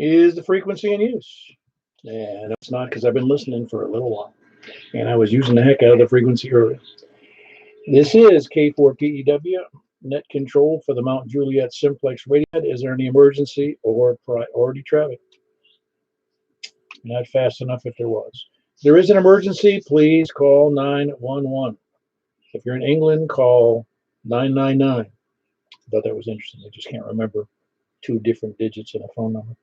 is the frequency in use. And it's not because I've been listening for a little while. And I was using the heck out of the frequency earlier. This is K4PEW, net control for the Mount Juliet Simplex radio. Is there any emergency or priority traffic? Not fast enough if there was. If there is an emergency, please call 911. If you're in England, call 999. I thought that was interesting. I just can't remember 2 different digits in a phone number.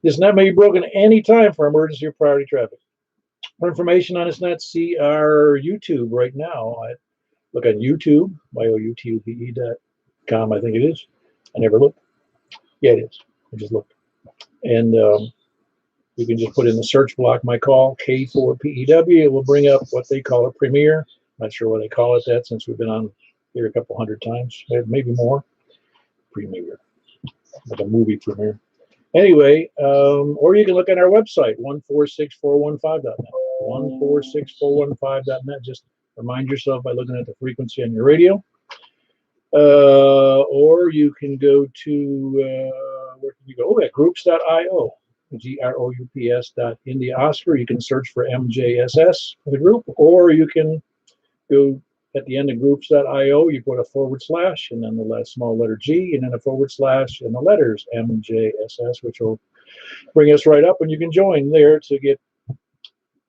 This net may be broken any time for emergency or priority traffic. For information on this net, see our YouTube right now. Look on YouTube, youtube.com, I think it is. I never looked. Yeah, it is. I just looked. And you can just put in the search block my call, K4PEW. It will bring up what they call a premiere. Not sure why they call it that since we've been on here a couple hundred times, maybe more. Premiere, like a movie premiere. Anyway, or you can look on our website, 146415.net. 146415.net. Just remind yourself by looking at the frequency on your radio. Or you can go to, where can you go? Oh, yeah, groups.io. Groups.India Oscar. You can search for MJSS for the group, or you can go at the end of groups.io, you put a / and then the last small letter G, and then a / and the letters MJSS, which will bring us right up, and you can join there to get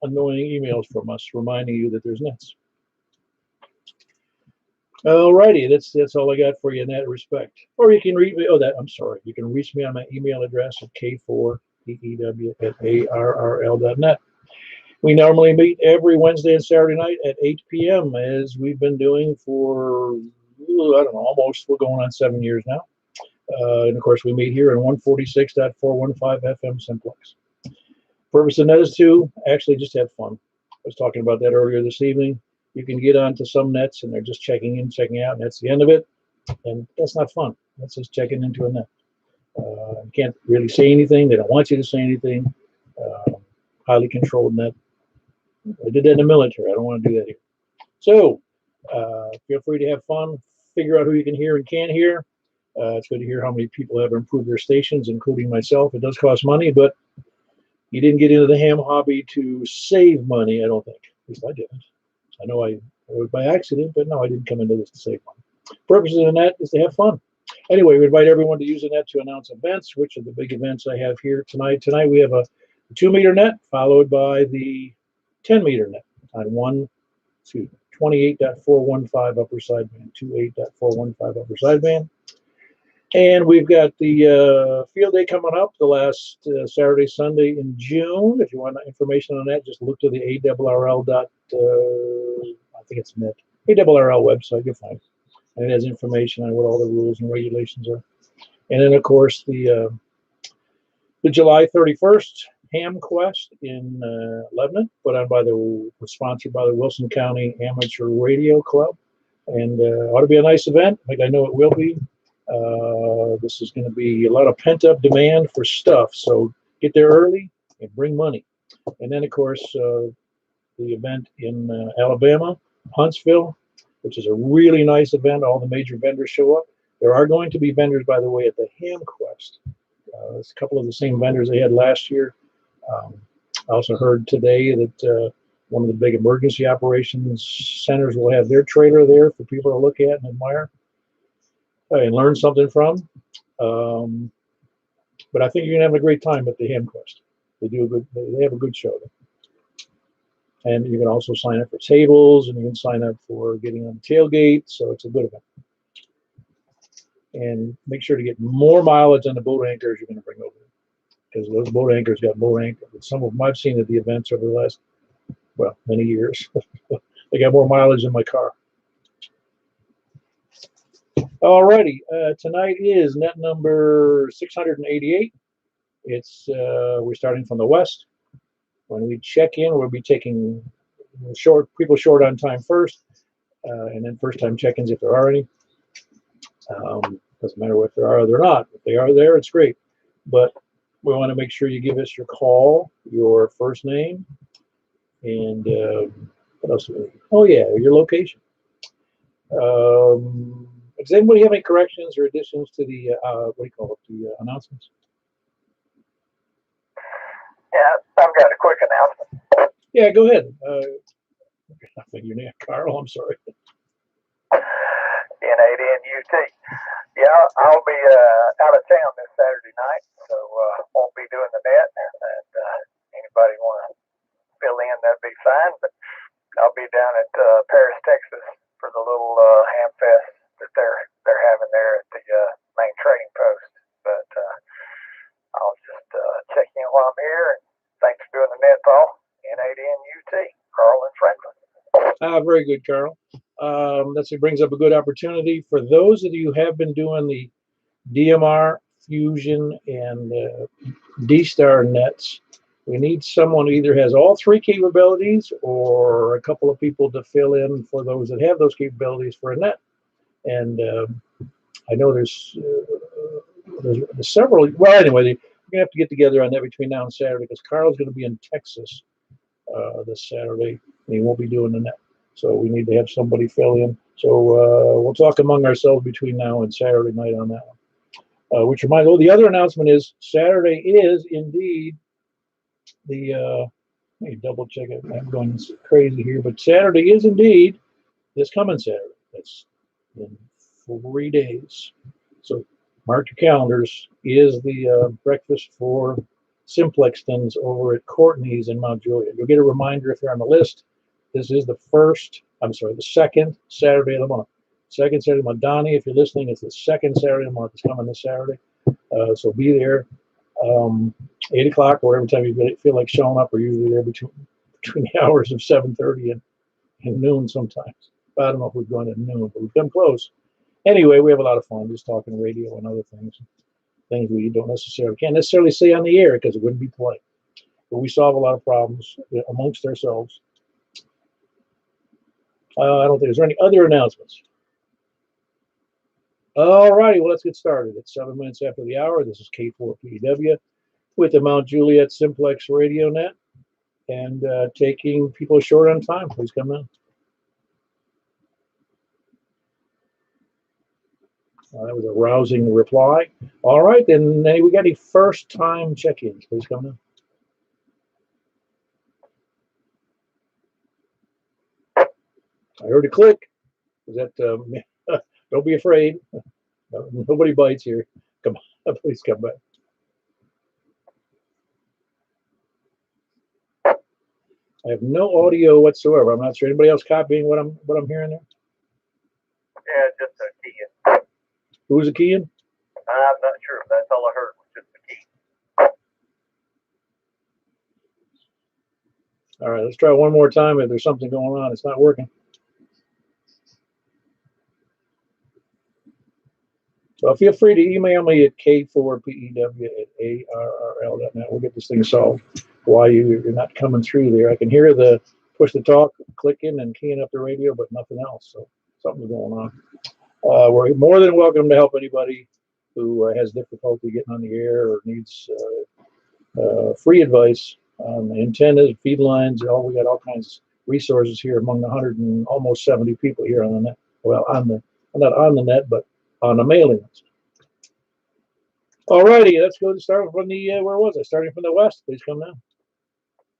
annoying emails from us reminding you that there's nets. Alrighty, that's all I got for you in that respect. Or you can reach me. You can reach me on my email address at k4pew@arrl.net. We normally meet every Wednesday and Saturday night at 8 p.m. as we've been doing for, I don't know, almost, we're going on 7 years now. And of course, we meet here in 146.415 FM Simplex. Purpose of net is to actually just have fun. I was talking about that earlier this evening. You can get onto some nets and they're just checking in, checking out, and that's the end of it. And that's not fun. That's just checking into a net. You can't really say anything. They don't want you to say anything. Highly controlled net. I did that in the military. I don't want to do that here. So feel free to have fun. Figure out who you can hear and can't hear. It's good to hear how many people have improved their stations, including myself. It does cost money, but you didn't get into the ham hobby to save money, I don't think. At least I didn't. I know I was by accident, but no, I didn't come into this to save money. Purpose of the net is to have fun. Anyway, we invite everyone to use the net to announce events, which are the big events I have here tonight. Tonight we have a 2-meter net followed by the 10-meter net on 28.415 upper sideband, 28.415 upper sideband. And we've got the field day coming up the last Saturday, Sunday in June. If you want information on that, just look to the ARRL. I think it's net. ARRL website, you'll find it. And it has information on what all the rules and regulations are. And then, of course, the July 31st Ham Quest in Lebanon, sponsored by the Wilson County Amateur Radio Club. And ought to be a nice event, like I know it will be. This is going to be a lot of pent-up demand for stuff, so get there early and bring money. And then, of course, the event in Alabama, Huntsville, which is a really nice event. All the major vendors show up. There are going to be vendors, by the way, at the Ham Quest. It's a couple of the same vendors they had last year. I also heard today that one of the big emergency operations centers will have their trailer there for people to look at and admire and learn something from. But I think you're gonna have a great time at the Ham Quest. They have a good show there. And you can also sign up for tables, and you can sign up for getting on the tailgate. So it's a good event. And make sure to get more mileage on the boat anchors you're going to bring over, because those boat anchors got more anchors. Some of them I've seen at the events over the last, many years. They got more mileage than my car. Alrighty, tonight is net number 688. We're starting from the west. When we check in, we'll be taking people short on time first, and then first time check-ins if there are any. Doesn't matter if there are or they're not. If they are there, it's great. But we want to make sure you give us your call, your first name, and what else do we need? Oh yeah, your location. Does anybody have any corrections or additions to the the announcements? Yeah, I've got a quick announcement. Yeah, go ahead. I think your name, Carl. I'm sorry. N8NUT. Yeah, I'll be out of town this Saturday night, so won't be doing the net. And anybody want to fill in, that'd be fine. But I'll be down at Paris, Texas, for the little ham fest that they're having there at the main trading post. But I'll just check in while I'm here. And thanks for doing the net, Paul. N8NUT, Carl and Franklin. Very good, Carl. That brings up a good opportunity for those of you who have been doing the DMR, Fusion, and D-Star nets. We need someone who either has all three capabilities or a couple of people to fill in for those that have those capabilities for a net. And I know there's several. Well, anyway, we're gonna have to get together on that between now and Saturday because Carl's going to be in Texas this Saturday, and he won't be doing the net. So we need to have somebody fill in. So we'll talk among ourselves between now and Saturday night on that one. Which reminds me, the other announcement is Saturday is indeed the, let me double check it. I'm going crazy here, but Saturday is indeed this coming Saturday. That's in 3 days. So mark your calendars. Is the breakfast for Simplextons over at Courtney's in Mount Juliet. You'll get a reminder if you're on the list. This is the second Saturday of the month. Second Saturday of the month. Donnie, if you're listening, it's the second Saturday of the month. It's coming this Saturday. So be there. 8 o'clock or whatever time you feel like showing up. We're usually there between the hours of 7:30 and noon sometimes. I don't know if we've gone at noon, but we've come close. Anyway, we have a lot of fun just talking radio and other things we can't necessarily say on the air because it wouldn't be polite. But we solve a lot of problems amongst ourselves. I don't think there's any other announcements. All righty, well, let's get started. It's 7 minutes after the hour. This is K4PEW with the Mount Juliet Simplex Radio Net and taking people short on time. Please come in. That was a rousing reply. All right, then we got any first-time check-ins. Please come in. I heard a click. Is that? Don't be afraid. Nobody bites here. Come on, please come back. I have no audio whatsoever. I'm not sure. Anybody else copying what I'm hearing there? Yeah, just a key in. Who's a key in? I'm not sure. That's all I heard was just a key. All right, let's try one more time. If there's something going on, it's not working. So feel free to email me at k4pew@arrl.net. We'll get this thing solved. Why you're not coming through there? I can hear the push to talk clicking and keying up the radio, but nothing else. So something's going on. We're more than welcome to help anybody who has difficulty getting on the air or needs free advice on antennas, feed lines. We got all kinds of resources here among the 100 and almost 70 people here on the net. Well, not on the net, but on the mailing list. All righty, let's go to start from the, where was I? Starting from the west, please come down.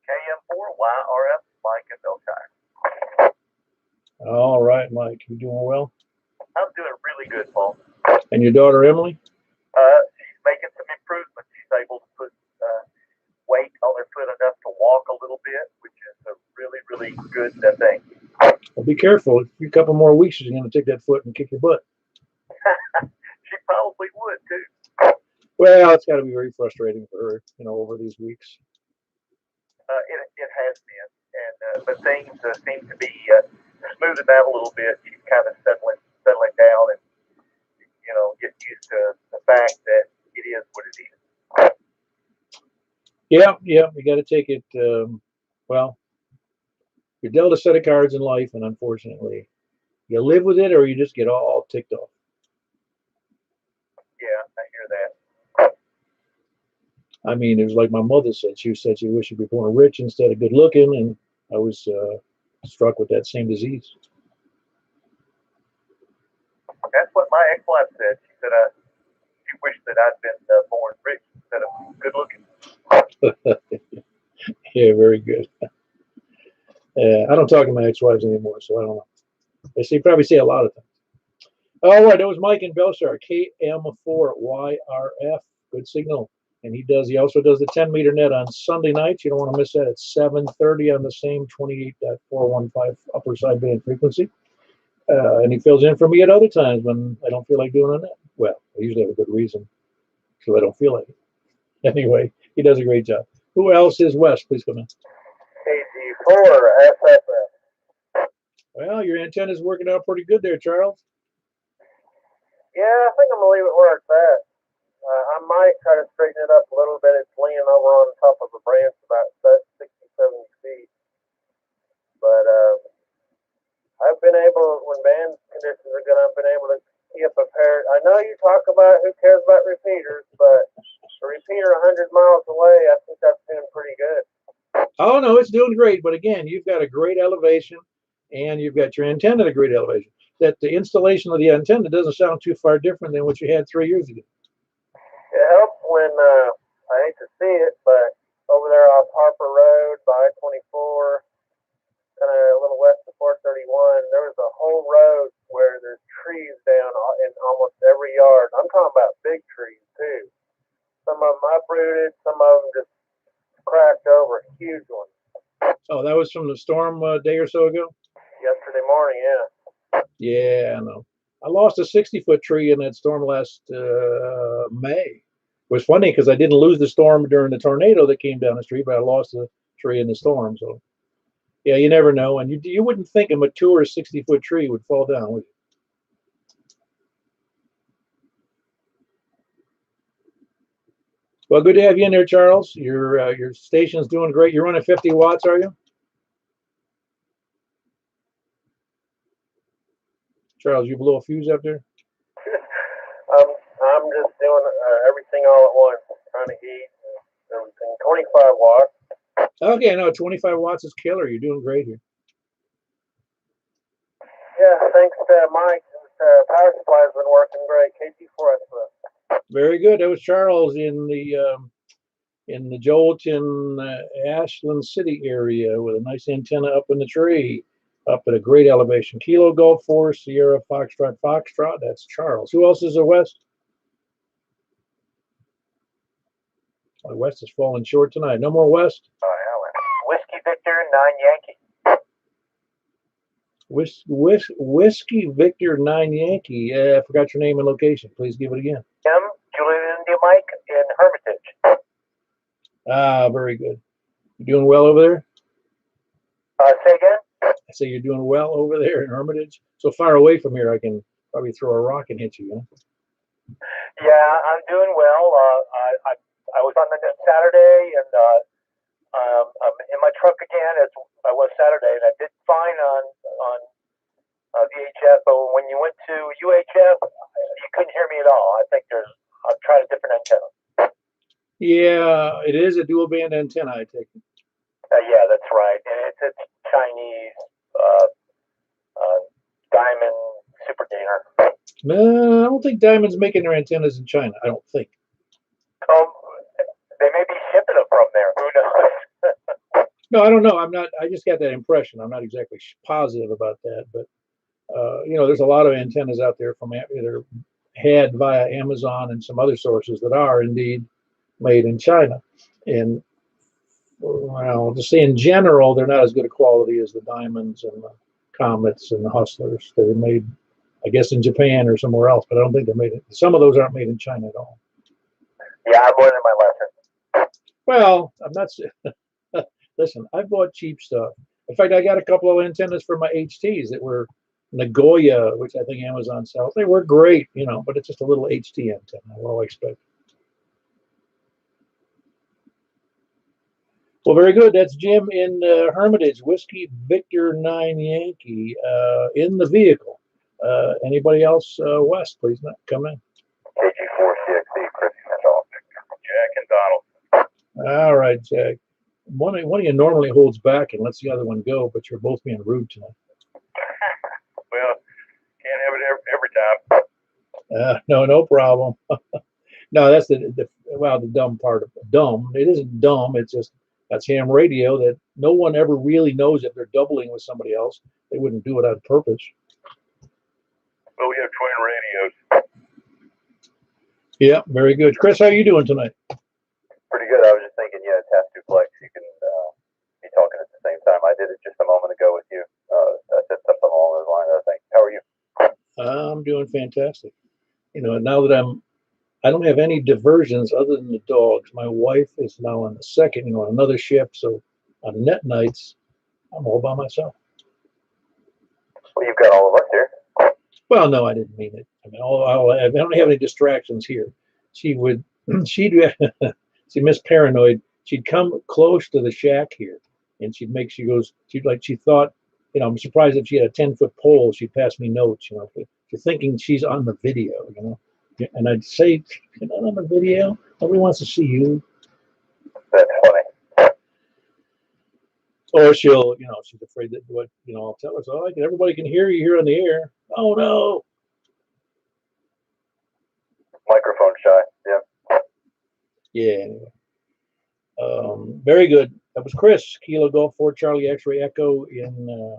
KM4YRF, Mike and Belshire. All right, Mike, you doing well? I'm doing really good, Paul. And your daughter, Emily? She's making some improvements. She's able to put weight on her foot enough to walk a little bit, which is a really, really good thing. Well, be careful. A couple more weeks, she's going to take that foot and kick your butt. She probably would, too. Well, it's got to be very frustrating for her, over these weeks. It has been, and but things seem to be smoothing out a little bit. She's kind of settling down, and get used to the fact that it is what it is. Yeah, you got to take it. Well, you're dealt a set of cards in life, and unfortunately, you live with it, or you just get all ticked off. Yeah, I hear that. I mean, it was like my mother said. She said she wished she'd be born rich instead of good looking, and I was struck with that same disease. That's what my ex-wife said. She said she wished that I'd been born rich instead of good looking. Yeah, very good. I don't talk to my ex-wives anymore, so I don't know. They probably say a lot of things. All right, that was Mike in Belsar, KM4YRF. Good signal. And he also does the 10-meter net on Sunday nights. You don't want to miss that at 7:30 on the same 28.415 upper sideband frequency. And he fills in for me at other times when I don't feel like doing a net. Well, I usually have a good reason, so I don't feel like it. Anyway, he does a great job. Who else is Wes? Please come in. KG4 SFF. Well, your antenna's working out pretty good there, Charles. Yeah, I think I'm going to leave it where it's at. I might try to straighten it up a little bit. It's leaning over on top of a branch about 60, 70 feet. But I've been able, when band conditions are good, I've been able to keep a pair. I know you talk about who cares about repeaters, but a repeater 100 miles away, I think that's doing pretty good. Oh, no, it's doing great. But again, you've got a great elevation, and you've got your antenna at a great elevation. That the installation of the antenna doesn't sound too far different than what you had 3 years ago. It helps when, I hate to see it, but over there off Harper Road by I-24, kind of a little west of 431, there was a whole road where there's trees down in almost every yard. I'm talking about big trees, too. Some of them uprooted, some of them just cracked over, huge ones. Oh, that was from the storm a day or so ago? Yesterday morning, yeah. Yeah, I know. I lost a 60-foot tree in that storm last May. It was funny because I didn't lose the storm during the tornado that came down the street, but I lost the tree in the storm. So, yeah, you never know. And you wouldn't think a mature 60-foot tree would fall down, would you? Well, good to have you in there, Charles. Your station's doing great. You're running 50 watts, are you? Charles, you blow a fuse up there? I'm just doing everything all at once, trying to heat everything. 25 watts. Okay, no, 25 watts is killer. You're doing great here. Yeah, thanks to Mike. Power supply has been working great. KG for us. Very good. That was Charles in the Jolton, Ashland City area with a nice antenna up in the tree, up at a great elevation. Kilo Golf 4 Sierra Foxtrot Foxtrot. That's Charles. Who else is there, West? Oh, West is falling short tonight. No more West. Oh, yeah. Whiskey Victor 9 Yankee. Whiskey Victor 9 Yankee. I forgot your name and location. Please give it again. Juliet Mike in Hermitage. Ah, very good. You doing well over there? Say again? I say you're doing well over there in Hermitage. So far away from here, I can probably throw a rock and hit you. Huh? Yeah, I'm doing well. I was on the net Saturday, and I'm in my truck again as I was Saturday, and I did fine on VHF. But when you went to UHF, you couldn't hear me at all. I think I've tried a different antenna. Yeah, it is a dual band antenna, I take it. Yeah, that's right. And it's Chinese Diamond Super Gainer. No, I don't think Diamond's making their antennas in China. I don't think. They may be shipping them from there. Who knows? No, I don't know. I'm not. I just got that impression. I'm not exactly positive about that, but there's a lot of antennas out there from either had via Amazon and some other sources that are indeed made in China. And well, to say in general, they're not as good a quality as the Diamonds and the Comets and the Hustlers. They're made, I guess, in Japan or somewhere else, but I don't think they're made. Some of those aren't made in China at all. Yeah, I'm learning my lesson. Well, I'm not. Listen, I bought cheap stuff. In fact, I got a couple of antennas for my HTs that were Nagoya, which I think Amazon sells. They work great, but it's just a little HT antenna. What I expect. Well, very good. That's Jim in Hermitage, Whiskey Victor 9 Yankee in the vehicle. Anybody else, West, please come in. KG4CXE, Chris Central. Jack and Donald. All right, Jack. One of you normally holds back and lets the other one go, but you're both being rude tonight. Well, can't have it every time. No problem. No, that's the dumb part of it. Dumb. It isn't dumb. It's just That's ham radio that no one ever really knows if they're doubling with somebody else. They wouldn't do it on purpose. Well, we have twin radios. Yeah, very good. Chris, how are you doing tonight? Pretty good. I was just thinking, yeah, tap duplex. You can be talking at the same time. I did it just a moment ago with you. I said something along those lines, I think. How are you? I'm doing fantastic. You know, now that I don't have any diversions other than the dogs. My wife is now on the second, you know, on another ship. So on net nights, I'm all by myself. Well, you've got all of us here. Well, no, I didn't mean it. I mean, I don't have any distractions here. She'd see Miss Paranoid. She'd come close to the shack here, and she thought, you know, I'm surprised if she had a 10-foot pole, she'd pass me notes, you know, for thinking she's on the video, you know. And I'd say, you're not on the video. Nobody wants to see you. That's funny. Or she'll, you know, she's afraid that what, you know, I'll tell her, so everybody can hear you here on the air. Oh no. Microphone shy. Yeah. Yeah. Anyway. Very good. That was Chris, Kilo Golf 4 Charlie X-Ray Echo in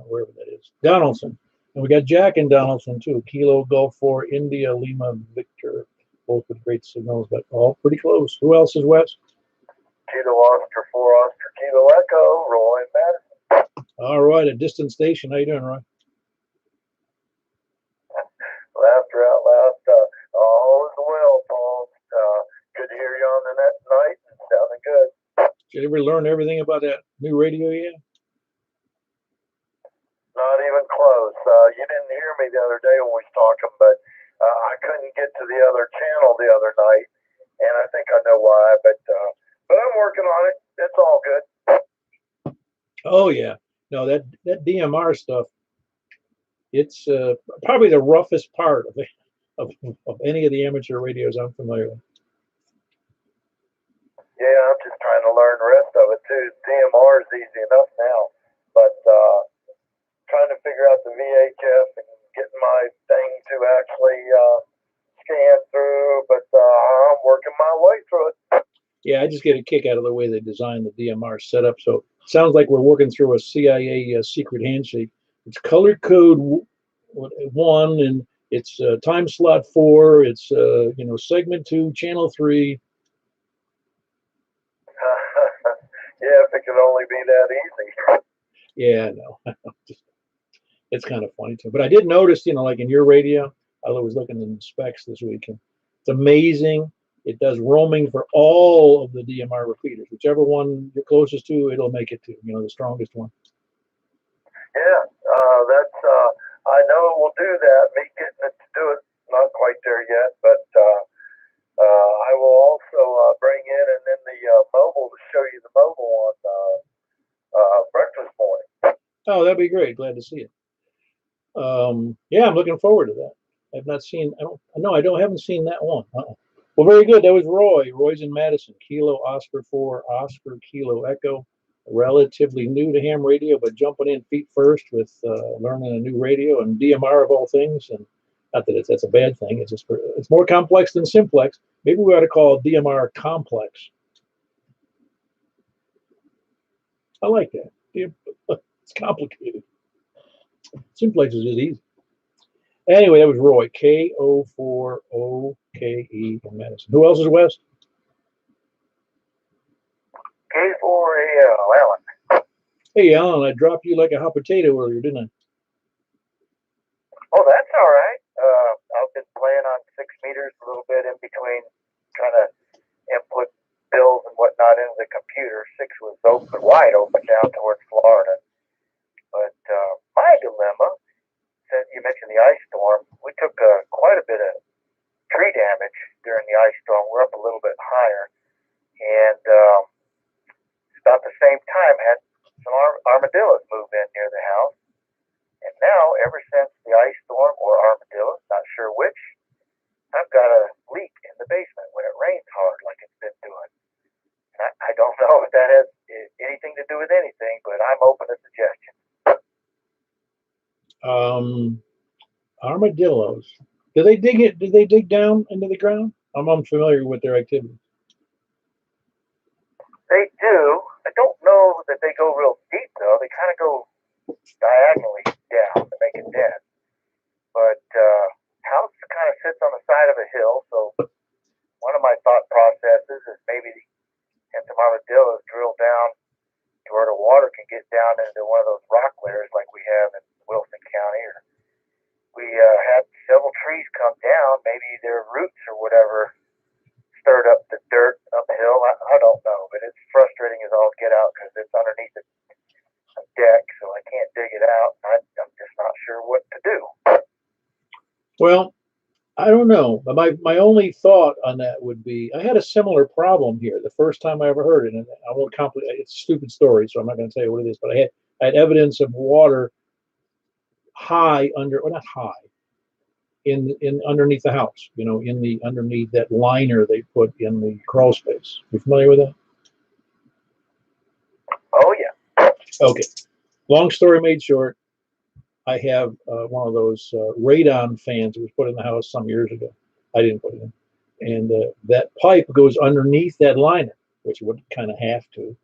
wherever that is, Donaldson. And we got Jack in Donaldson too, Kilo Golf 4 India Lima Victor, both with great signals, but all pretty close. Who else is West? Kilo Oscar 4 Oscar Kilo Echo, Roy Madison. All right, a distant station. How you doing, Roy? Laughter out loud. All is well, Paul. Good to hear you on the net tonight. Sounding good. Did you ever learn everything about that new radio yet? Not even close. You didn't hear me the other day when we was talking, but I couldn't get to the other channel the other night, and I think I know why. But I'm working on it. It's all good. Oh yeah, no, that DMR stuff. It's probably the roughest part of any of the amateur radios I'm familiar with. Yeah, I'm just trying to learn the rest of it too. DMR is easy enough now, but trying to figure out the VHF and getting my thing to actually scan through. But I'm working my way through it. Yeah, I just get a kick out of the way they designed the DMR setup. So it sounds like we're working through a CIA secret handshake. It's color code 1, and it's time slot 4. It's you know, segment 2, channel 3. Yeah, if it could only be that easy. Yeah, no, it's kind of funny too. But I did notice, you know, like in your radio, I was looking in the specs this weekend. It's amazing. It does roaming for all of the DMR repeaters. Whichever one you're closest to, it'll make it to, you know, the strongest one. Yeah, that's. I know it will do that. Me getting it to do it, not quite there yet, but I will also bring in and then the mobile to show you the mobile on breakfast morning. Oh, that'd be great. Glad to see it. Yeah, I'm looking forward to that. I've not seen. Haven't seen that one. Well, very good. That was Roy. Roy's in Madison. Kilo Oscar 4 Oscar Kilo Echo. Relatively new to ham radio, but jumping in feet first with learning a new radio and DMR of all things. And not that that's a bad thing. It's just it's more complex than simplex. Maybe we ought to call it DMR complex. I like that. It's complicated. Simplex is just easy. Anyway, that was Roy. K-O-4-O-K-E in Madison. Who else is West? K4AL, Alan. Hey, Alan, I dropped you like a hot potato earlier, didn't I? Oh, that's all right. I've been playing on 6 meters a little bit in between, trying to input bills and whatnot into the computer. 6 was open, wide open down towards Florida. But my dilemma, since you mentioned the ice storm, we took quite a bit of tree damage during the ice storm. We're up a little bit higher. And about the same time, had some armadillos move in near the house. And now, ever since the ice storm or armadillos, not sure which, I've got a leak in the basement when it rains hard like it's been doing. And I don't know if that has anything to do with anything, but I'm open to suggestions. Armadillos. Do they dig it? Do they dig down into the ground? I'm unfamiliar with their activity. They do. I don't know that they go real deep though. They kind of go diagonally down to make a dent. But house kind of sits on the side of a hill, so one of my thought processes is maybe the entomomadillos drill down to where the water can get down into one of those rock layers like we have in Wilson County, or we had several trees come down. Maybe their roots or whatever stirred up the dirt uphill. I don't know, but it's frustrating as all get out because it's underneath a deck, so I can't dig it out. I'm just not sure what to do. Well, I don't know. My only thought on that would be I had a similar problem here the first time I ever heard it, and I won't complicate. It's a stupid story, so I'm not going to tell you what it is. But I had evidence of water high under, well, not high, in underneath the house. You know, in the underneath that liner they put in the crawl space. You familiar with that? Oh yeah. Okay. Long story made short, I have one of those radon fans that was put in the house some years ago. I didn't put it in. And that pipe goes underneath that liner, which would kind of have to.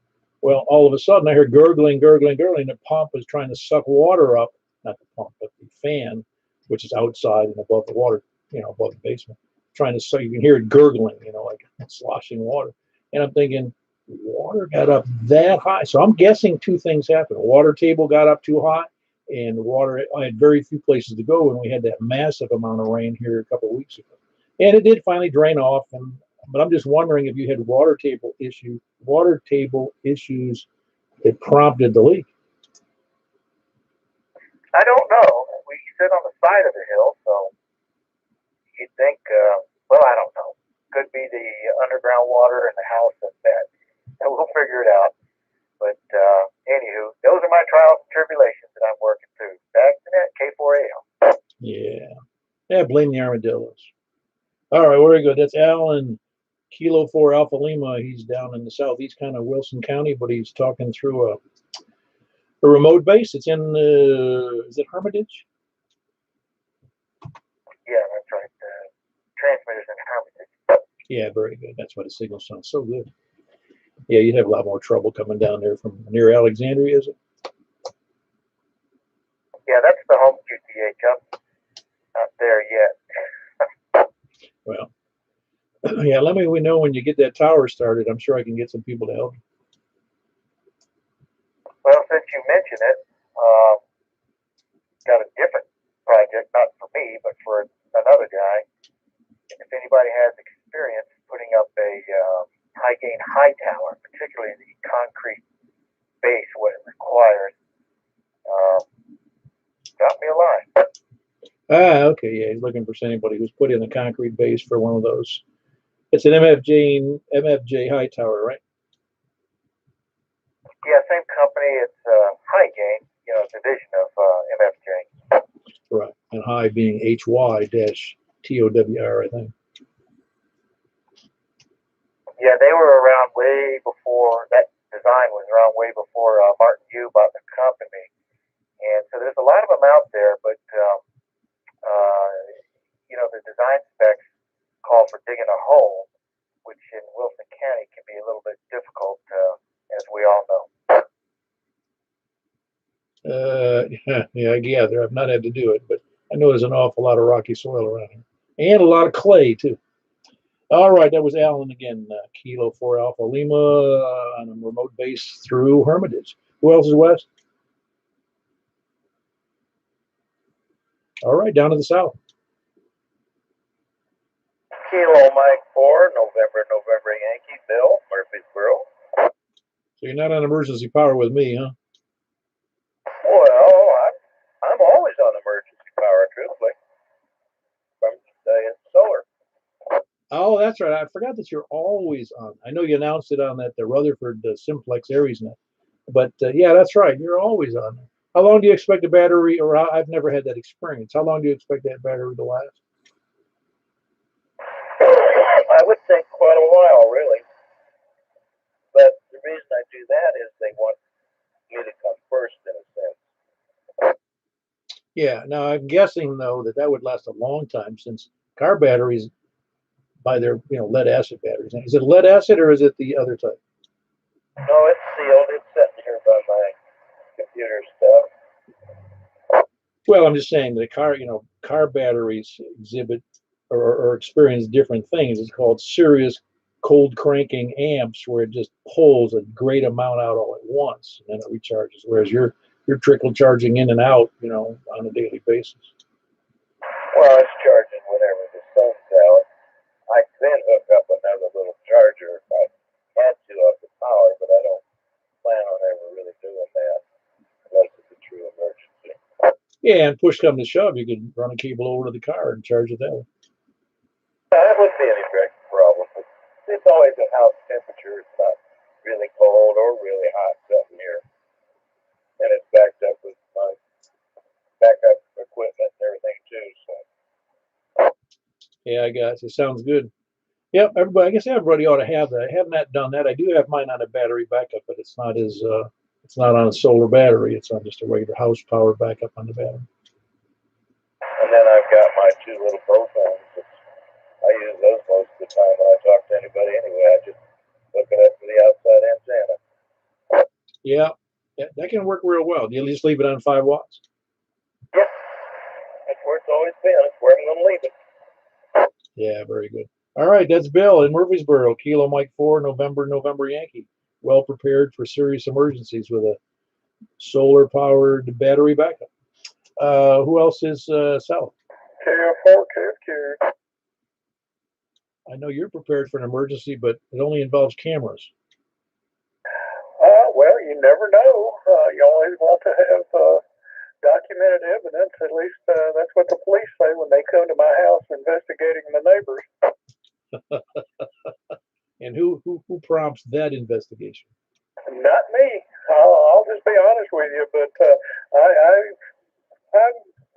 Well, all of a sudden I heard gurgling, gurgling, gurgling. The pump is trying to suck water up, not the pump, but the fan, which is outside and above the water, you know, above the basement, trying to suck. You can hear it gurgling, you know, like sloshing water. And I'm thinking, water got up that high. So I'm guessing two things happened. Water table got up too high, and water, I had very few places to go when we had that massive amount of rain here a couple of weeks ago. And it did finally drain off, but I'm just wondering if you had water table issues that prompted the leak. I don't know. We sit on the side of the hill, so you'd think, well, I don't know. Could be the underground water in the house and that. And we'll figure it out. But anywho, those are my trials and tribulations that I'm working through. Back to that K4AL. Yeah, blame the armadillos. All right, very good. That's Alan, Kilo 4 Alpha Lima. He's down in the southeast kind of Wilson County, but he's talking through a remote base. It's in, is it Hermitage? Yeah, that's right. Transmitters in Hermitage. Yeah, very good. That's why the signal sounds so good. Yeah, you'd have a lot more trouble coming down there from near Alexandria, is it? Yeah, that's the home QTH. I'm not there yet. Well, yeah, let me know when you get that tower started. I'm sure I can get some people to help you. Well, since you mentioned it, got a different project, not for me, but for another guy. If anybody has experience putting up a high gain high tower, particularly the concrete base, what it requires, drop me a line. Okay, yeah, he's looking for anybody who's put in a concrete base for one of those. It's an MFJ high tower, right? Yeah, same company. It's High Gain, you know, division of MFJ. Right, and high being HY-TOWR, I think. Yeah, they were around way before, that design was around way before Martin Yu bought the company. And so there's a lot of them out there, but, you know, the design specs call for digging a hole, which in Wilson County can be a little bit difficult, as we all know. Yeah, I gather. I've not had to do it, but I know there's an awful lot of rocky soil around here. And a lot of clay, too. All right, that was Alan again, Kilo 4 Alpha Lima on a remote base through Hermitage. Who else is west? All right, down to the south. Kilo Mike 4, November Yankee, Bill, Murfreesboro. So you're not on emergency power with me, huh? Well, I'm always on emergency power, truthfully. From the solar. Oh, that's right. I forgot that you're always on. I know you announced it on that the Rutherford Simplex Aries Net, but yeah, that's right. You're always on. How long do you expect the battery? Or I've never had that experience. How long do you expect that battery to last? I would think quite a while, really. But the reason I do that is they want me to come first, in a sense. Yeah. Now I'm guessing though that would last a long time since car batteries, by their lead acid batteries. Is it lead acid or is it the other type? No, it's sealed. It's sitting here by my computer stuff. Well, I'm just saying the car, car batteries exhibit or experience different things. It's called serious cold cranking amps, where it just pulls a great amount out all at once and then it recharges. Whereas you're trickle charging in and out, on a daily basis. Well, it's charging whenever the sun's out. I then hook up another little charger if I had to up the power, but I don't plan on ever really doing that unless it's a true emergency. Yeah, and push come to shove, you can run a cable over to the car and charge it that way. That wouldn't be any direct problem. But it's always at house temperature. It's not really cold or really hot sitting here. And it's backed up with my backup equipment and everything too. So Yeah, I guess it sounds good. Yep, everybody. I guess everybody ought to have that. I have not done that. I do have mine on a battery backup, but it's not on a solar battery. It's on just a regular house power backup on the battery. and then I've got my two little pro phones. I use those most of the time when I talk to anybody anyway. I just hook it up to the outside antenna. Yeah, that can work real well. Do you just leave it on 5 watts? Yep. That's where it's always been. That's where I'm going to leave it. Yeah, very good. All right, that's Bill in Murfreesboro, Kilo Mike 4, November Yankee. Well prepared for serious emergencies with a solar-powered battery backup. Who else is south? KF4, KFQ. I know you're prepared for an emergency, but it only involves cameras. Well, you never know. You always want to have documented evidence. At least that's what the police say when they come to my house investigating the neighbors. And who prompts that investigation? Not me. I'll just be honest with you, but I've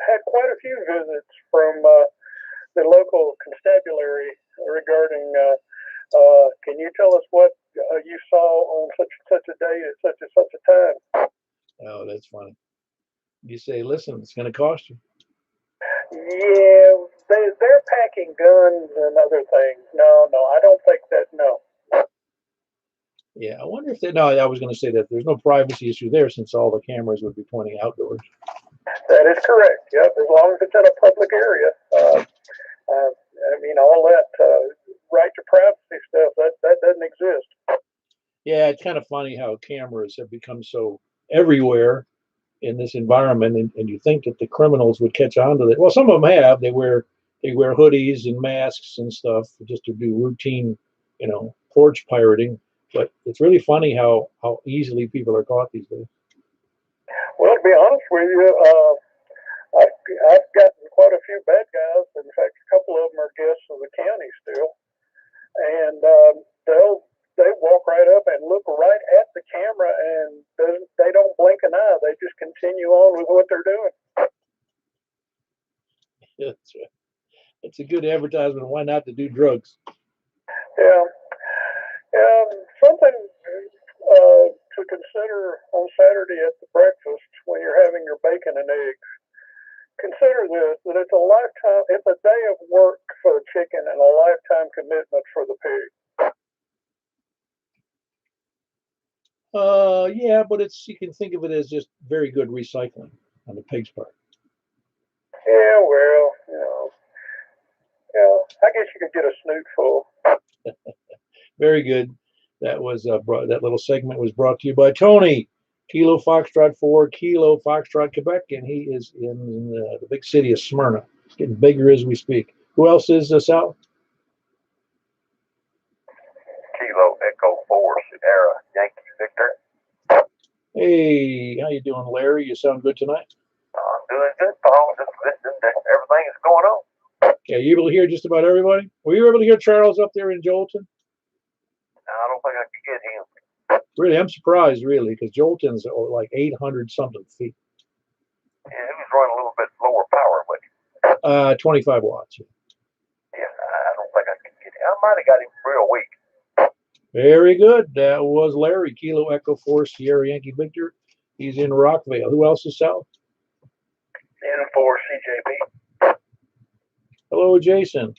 had quite a few visits from the local constabulary regarding. Can you tell us what you saw on such and such a day at such and such a time? Oh, that's funny. You say, listen, it's going to cost you. Yeah, they're packing guns and other things. No, I don't think that. No. Yeah, I wonder if no, I was going to say that there's no privacy issue there since all the cameras would be pointing outdoors. That is correct. Yep, as long as it's in a public area. I mean, all that right to privacy stuff that doesn't exist. Yeah, it's kind of funny how cameras have become so everywhere in this environment, and you think that the criminals would catch on to that. Well, some of them have. They wear hoodies and masks and stuff just to do routine, porch pirating. But it's really funny how easily people are caught these days. Well, to be honest with you, I've gotten quite a few bad guys. In fact, a couple of them are guests of the county still, and they walk right up and look right at the camera, and they don't blink an eye. They just continue on with what they're doing. That's right. It's a good advertisement. Why not to do drugs? Yeah. Something to consider on Saturday at the breakfast when you're having your bacon and eggs. Consider this, that it's a day of work for the chicken and a lifetime commitment for the pig. Yeah, but you can think of it as just very good recycling on the pig's part. Yeah, well, I guess you could get a snoot full. Very good. That was that little segment was brought to you by Tony, Kilo Foxtrot 4, Kilo Foxtrot, Quebec, and he is in the big city of Smyrna. It's getting bigger as we speak. Who else is south? Kilo Echo 4 Sierra Yankee Victor. Hey, how you doing, Larry? You sound good tonight. I'm doing good, Paul. Just listening to everything that's going on. Yeah, you able to hear just about everybody? Were you able to hear Charles up there in Jolton? I don't think I could get him. Really, I'm surprised, really, because Jolton's like 800 something feet. Yeah, he was running a little bit lower power, but 25 watts. yeah, I don't think I could get him. I might have got him real weak. Very good. That was Larry, Kilo Echo 4 Sierra Yankee Victor. He's in Rockvale. Who else is south? N4 CJB. Hello, Jason.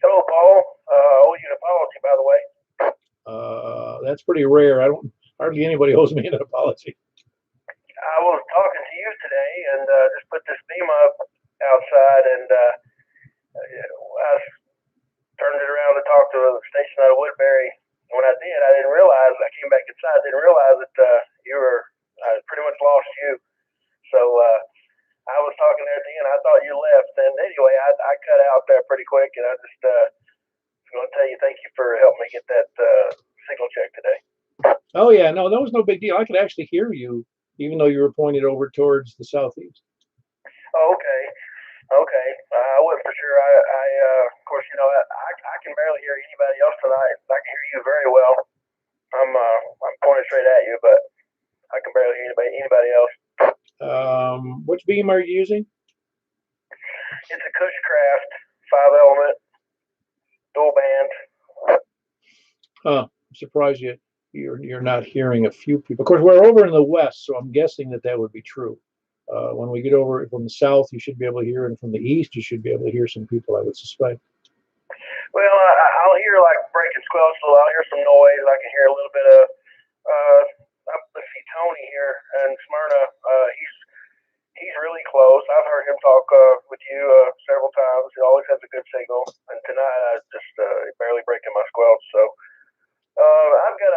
Hello, Paul. I owe you an apology, by the way. That's pretty rare. Hardly anybody owes me an apology. I was talking to you today and just put this beam up outside, and I turned it around to talk to a station out of Woodbury. When I did, I didn't realize, I came back inside, didn't realize that I pretty much lost you. So I was talking there at the end. I thought you left. And anyway, I cut out there pretty quick, and I just was going to tell you thank you for helping me get that signal check today. Oh, yeah. No, that was no big deal. I could actually hear you, even though you were pointed over towards the southeast. Oh, okay. Okay. I wasn't for sure. Of course, I can barely hear anybody else tonight. I can hear you very well. I'm pointing straight at you, but I can barely hear anybody else. Which beam are you using? It's a Cushcraft 5-element dual band. I'm surprised you're not hearing a few people. Of course, we're over in the west, so I'm guessing that would be true. When we get over from the south, you should be able to hear, and from the east, you should be able to hear some people, I would suspect. Well, I'll hear like breaking squelch. I'll hear some noise. I can hear a little bit of. Let's see, Tony here in Smyrna. He's really close. I've heard him talk with you several times. He always has a good signal. And tonight, I just barely breaking my squelch. So I've got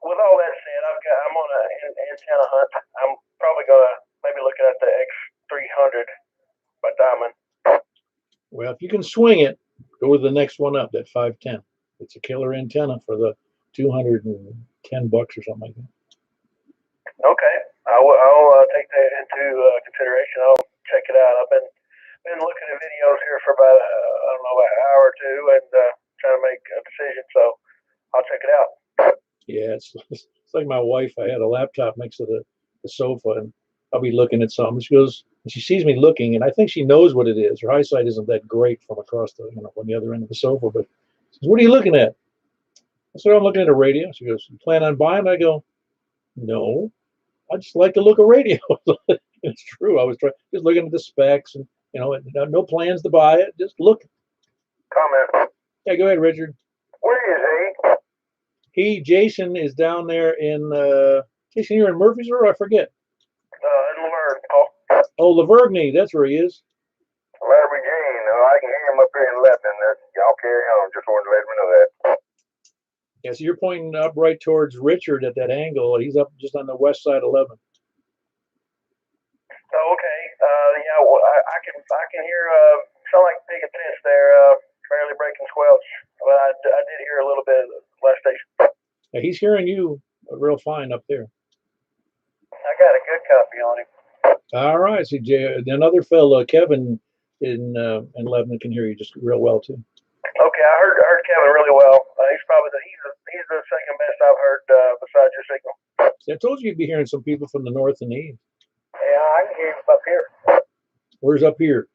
with all that said, I'm on an antenna hunt. I'm probably gonna maybe looking at the X300 by Diamond. Well, if you can swing it, go with the next one up, that 510. It's a killer antenna for the $210 or something like that. Okay, I'll take that into consideration. I'll check it out. I've been looking at videos here for about about an hour or two, and trying to make a decision. So I'll check it out. Yeah, it's like my wife. I had a laptop next to the sofa, and I'll be looking at something. She goes, and she sees me looking, and I think she knows what it is. Her eyesight isn't that great from across the, on the other end of the sofa. But she says, "What are you looking at?" I said, "I'm looking at a radio." She goes, "You plan on buying?" I go, "No, I just like to look at radio." It's true. I was just looking at the specs, and no plans to buy it. Just look. Comment. Yeah, go ahead, Richard. Where is Jason is down there in. Jason, you're in Murfreesboro. I forget. In Laverne, Paul. Oh, Lavergne. That's where he is. Larry Jean. I can hear him up here in Lebanon. Y'all carry on. Just wanted to let me know that. Yeah, so you're pointing up right towards Richard at that angle. He's up just on the west side of 11. Oh, okay. Yeah, well, I can hear sound like big intense there. Barely breaking squelch. But I did hear a little bit last station. Yeah, he's hearing you real fine up there. I got a good copy on him. All right. So another fellow, Kevin in Lebanon, can hear you just real well too. Okay, I heard Kevin really well. He's probably he's the second best I've heard besides your signal. See, I told you you'd be hearing some people from the north and the east. Yeah, I can hear him up here. Where's up here?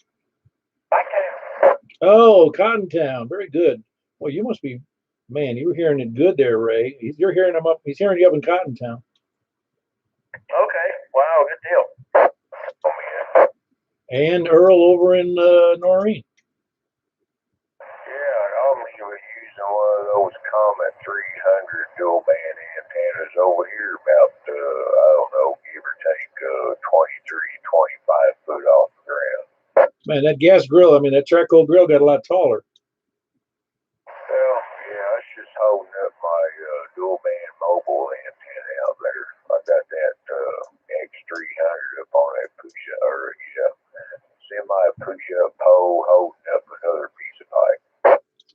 I can. Oh, Cottontown. Very good. Well, you must be, man, you were hearing it good there, Ray. You're hearing him up. He's hearing you up in Cottontown. Okay. Wow, good deal. Oh, yeah. And Earl over in Noreen. Yeah, Omni was using one of those Comet 300 dual band antennas over here about, I don't know, give or take 23, 25 foot off the ground. Man, that gas grill, that charcoal grill got a lot taller. Well, yeah, I was just holding up my dual band mobile antenna out there. I got that X300 up on that semi push-up pole holding up another piece of pipe.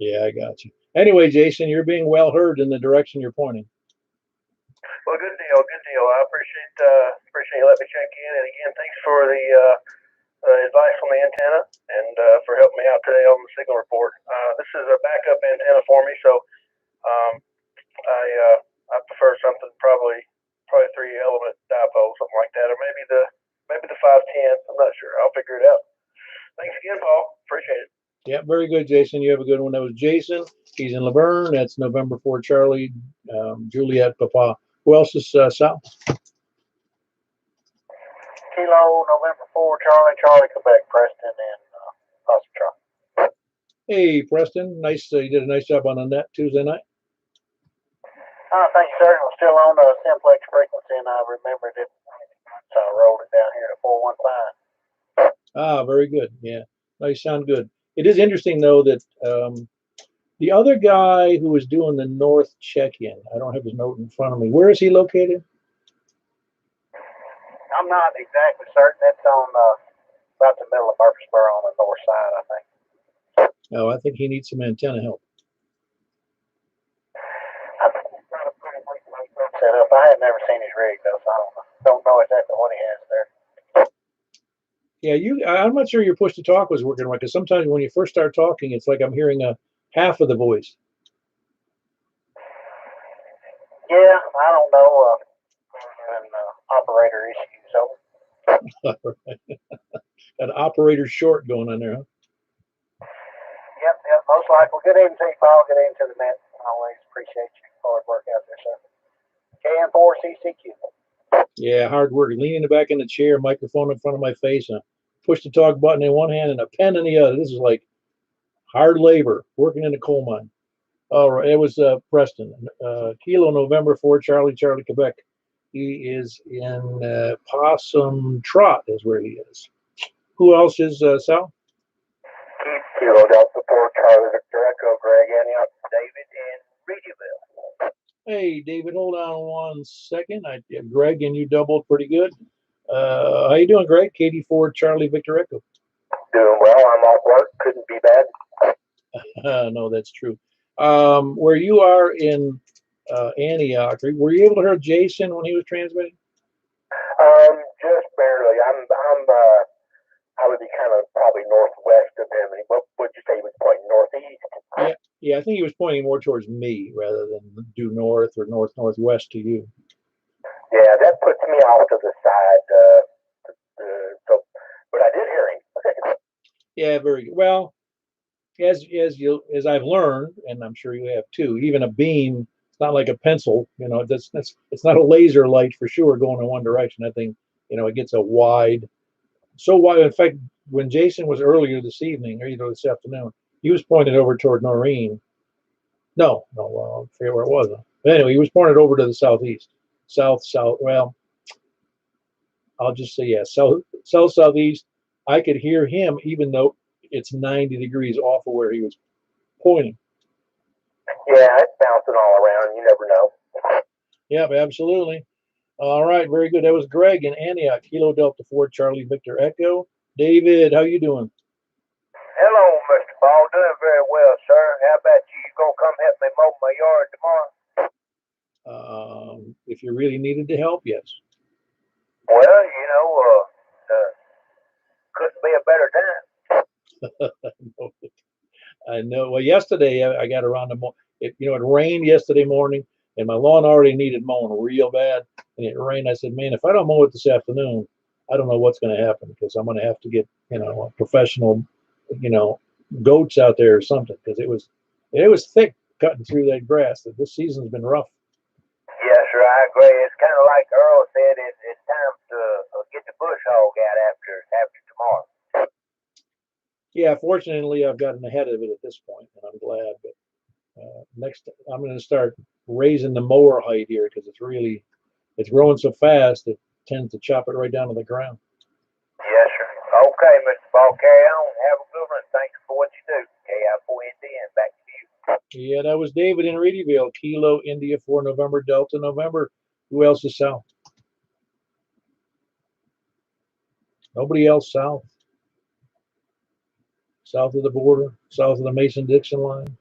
Yeah, I got you. Anyway, Jason, you're being well heard in the direction you're pointing. Well, good deal, good deal. I appreciate you letting me check in, and again, thanks for the advice on the antenna and for helping me out today on the signal report. This is a backup antenna for me, so I prefer something probably 3-element dipole, something like that, or maybe the 510. I'm not sure. I'll figure it out. Thanks again, Paul. Appreciate it. Yeah, very good, Jason. You have a good one. That was Jason. He's in Laverne. That's November 4 Charlie, Juliet, Papa. Who else is south? Kilo, November 4 Charlie, Quebec, Preston, and Oscar. Hey, Preston. Nice. You did a nice job on the net Tuesday night. Thank you, sir. I'm still on the Simplex frequency, and I remembered it, so I rolled it down here to 415. Ah, very good. Yeah, no, you sound good. It is interesting though that the other guy who was doing the north check-in, I don't have his note in front of me. Where is he located? I'm not exactly certain. It's on about the middle of Murfreesboro on the north side, I think. Oh, I think he needs some antenna help. I think he's got a pretty decent set up. I had never seen his rig though, so I don't know exactly what he has there. Yeah, I'm not sure your push to talk was working right because sometimes when you first start talking, it's like I'm hearing a half of the voice. Yeah, I don't know. And operator issues. So. An operator short going on there, huh? Yep. Most likely. Good evening to you, Paul. Good evening to the net. Always appreciate your hard work out there, sir. KN4CCQ. Yeah, hard work. Leaning back in the chair, microphone in front of my face, and a push to talk button in one hand and a pen in the other. This is like hard labor, working in a coal mine. All right, it was Preston. Kilo November 4, Charlie, Quebec. He is in Possum Trot is where he is. Who else is Sal? Kilo Delta 4, Charlie Victor Echo, Greg Antioch, David in Reedville. Hey, David, hold on 1 second. Greg and you doubled pretty good. How you doing, Greg? KD4, Charlie Victor Echo. Doing well. I'm off work. Couldn't be bad. No, that's true. Where you are in Antioch, were you able to hear Jason when he was transmitting? Just barely. I would be kind of probably northwest of him. And what would you say he was pointing northeast? Yeah, I think he was pointing more towards me rather than due north or northwest to you. Yeah, that puts me off to the side. But I did hear him. Yeah, very good. Well, as I've learned, and I'm sure you have too, even a beam, it's not like a pencil. You know, it's not a laser light for sure going in one direction. I think it gets a wide, so wide. In fact, when Jason was earlier this evening or this afternoon, he was pointed over toward Noreen. No, well, I forget where it was. But anyway, he was pointed over to the southeast, south. Well, I'll just say southeast. I could hear him even though it's 90 degrees off of where he was pointing. Yeah, it's bouncing all around. You never know. Yep, absolutely. All right, very good. That was Greg in Antioch, Kilo Delta 4, Charlie Victor Echo. David, how you doing? Hello, Mr. Paul. Doing very well, sir. How about you? You gonna come help me mow my yard tomorrow? If you really needed the help, yes. Well, couldn't be a better time. I know. Well, yesterday I got around to it rained yesterday morning, and my lawn already needed mowing real bad, and it rained. I said, man, if I don't mow it this afternoon, I don't know what's going to happen because I'm going to have to get professional, goats out there or something because it was thick cutting through that grass. This season's been rough. Yes, sir, I agree. It's kind of like Earl said. It's time to get the bush hog out after tomorrow. Yeah, fortunately, I've gotten ahead of it at this point, and I'm glad. But next, I'm going to start raising the mower height here because it's growing so fast it tends to chop it right down to the ground. Yes, sir. Okay, Mr. Ball, carry on. Have a good one. Thanks for what you do. KI4ND, back to you. Yeah, that was David in Reedyville, Kilo India 4 November Delta November. Who else is south? Nobody else south. South of the border, south of the Mason-Dixon line,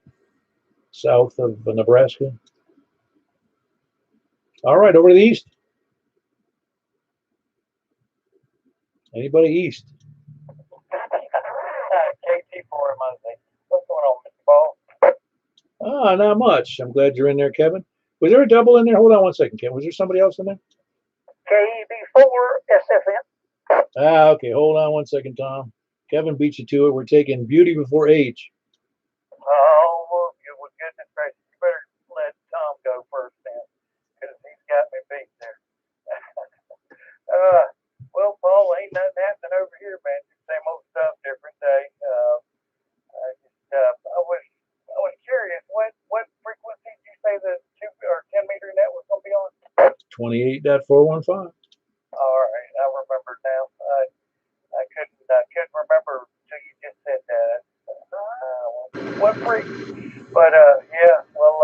south of Nebraska. All right, over to the east. Anybody east? KT4 Monday. What's going on, Mr. Ball? Not much. I'm glad you're in there, Kevin. Was there a double in there? Hold on 1 second, Kevin. Was there somebody else in there? KEB4 SFM. Okay. Hold on 1 second, Tom. Kevin beat you to it. We're taking beauty before age. Oh, well, goodness gracious. You better let Tom go first then, because he's got me beat there. Well, Paul, ain't nothing happening over here, man. Same old stuff, different day. I was curious. What frequency did you say the 2 or 10 meter 28.415. All right, I remember now. I couldn't remember until you just said that. What freak? But yeah. Well,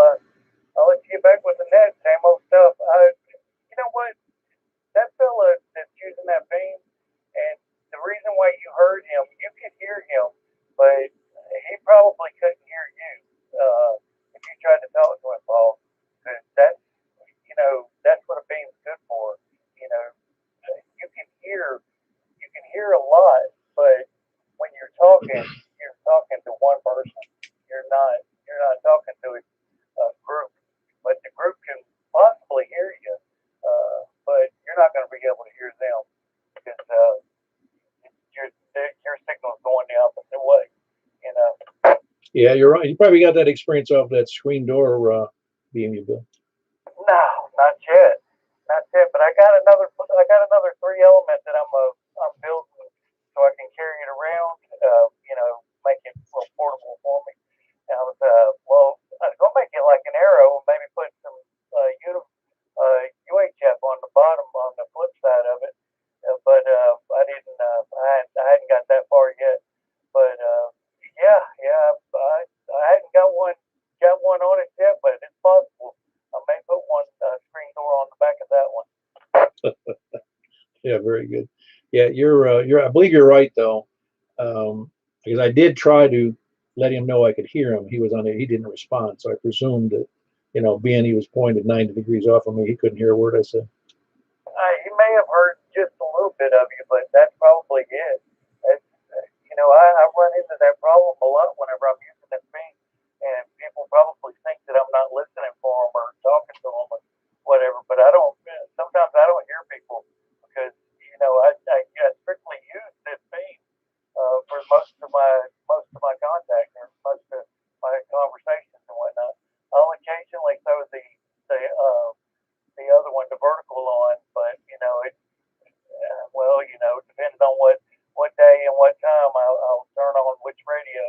I'll let you get back with the net. Same old stuff. You know what? That fella that's using that beam, and the reason why you heard him, you could hear him, but he probably couldn't hear you if you tried to talk to him, Paul. Because that's what a beam's good for. You know, you can hear a lot, but when you're talking to one person. You're not talking to a group, but the group can possibly hear you, but you're not going to be able to hear them because your signal's going the opposite way. You know. Yeah, you're right. You probably got that experience off that screen door beam you built. No, not yet, not yet. But I got another 3 element that I'm building so I can carry it around. Make it a little portable for me. And I was gonna make it like an arrow, and maybe put some UHF on the bottom on the flip side of it. But I didn't. I hadn't got that far yet. But yeah. I hadn't got one on it yet, but it's possible. I may put one screen door on the back of that one. Yeah, very good. Yeah, I believe you're right though, because I did try to let him know I could hear him. He didn't respond, so I presumed that, being he was pointed 90 degrees off of me, he couldn't hear a word I said. He may have heard just a little bit of you, but that's probably it. It's, I run into that problem a lot whenever I'm using that thing, and people probably think that I'm not listening for them or talking to them or whatever. But I don't. Sometimes I don't hear people because I strictly use this thing for most of my contact or most of my conversations and whatnot. I'll occasionally throw the other one, the vertical on, but depending on what day and what time, I'll turn on which radio.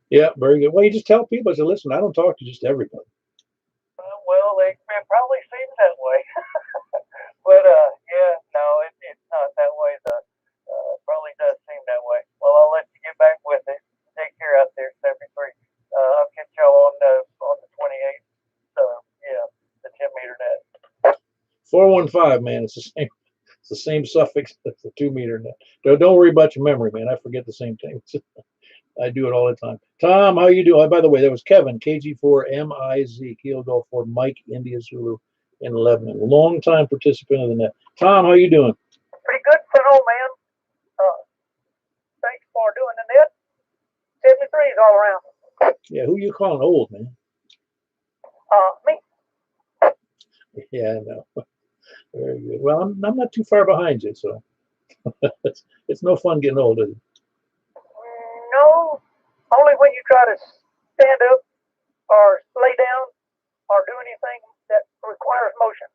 Yeah, very good. Well, you just tell people, I say, listen, I don't talk to just everybody. Well, it probably seems that way, but yeah, no, it's not that way. Probably does seem that way. Well, I'll let you get back with it. Take care out there, 73. I'll catch y'all on the 28th. Yeah, the 10-meter net. 415, man. It's the same. It's the same suffix as the 2-meter net. Don't worry about your memory, man. I forget the same thing. I do it all the time. Tom, how you doing? Oh, by the way, that was Kevin, KG4MIZ, Kilo Golf for Mike, India Zulu in Lebanon. Long-time participant of the net. Tom, how you doing? Pretty good, old man. Thanks for doing the net. 73s all around. Yeah, who you calling old, man? Me. Yeah, I know. Very good. Well, I'm not too far behind you, so it's no fun getting old, is it? No, only when you try to stand up or lay down or do anything that requires motion.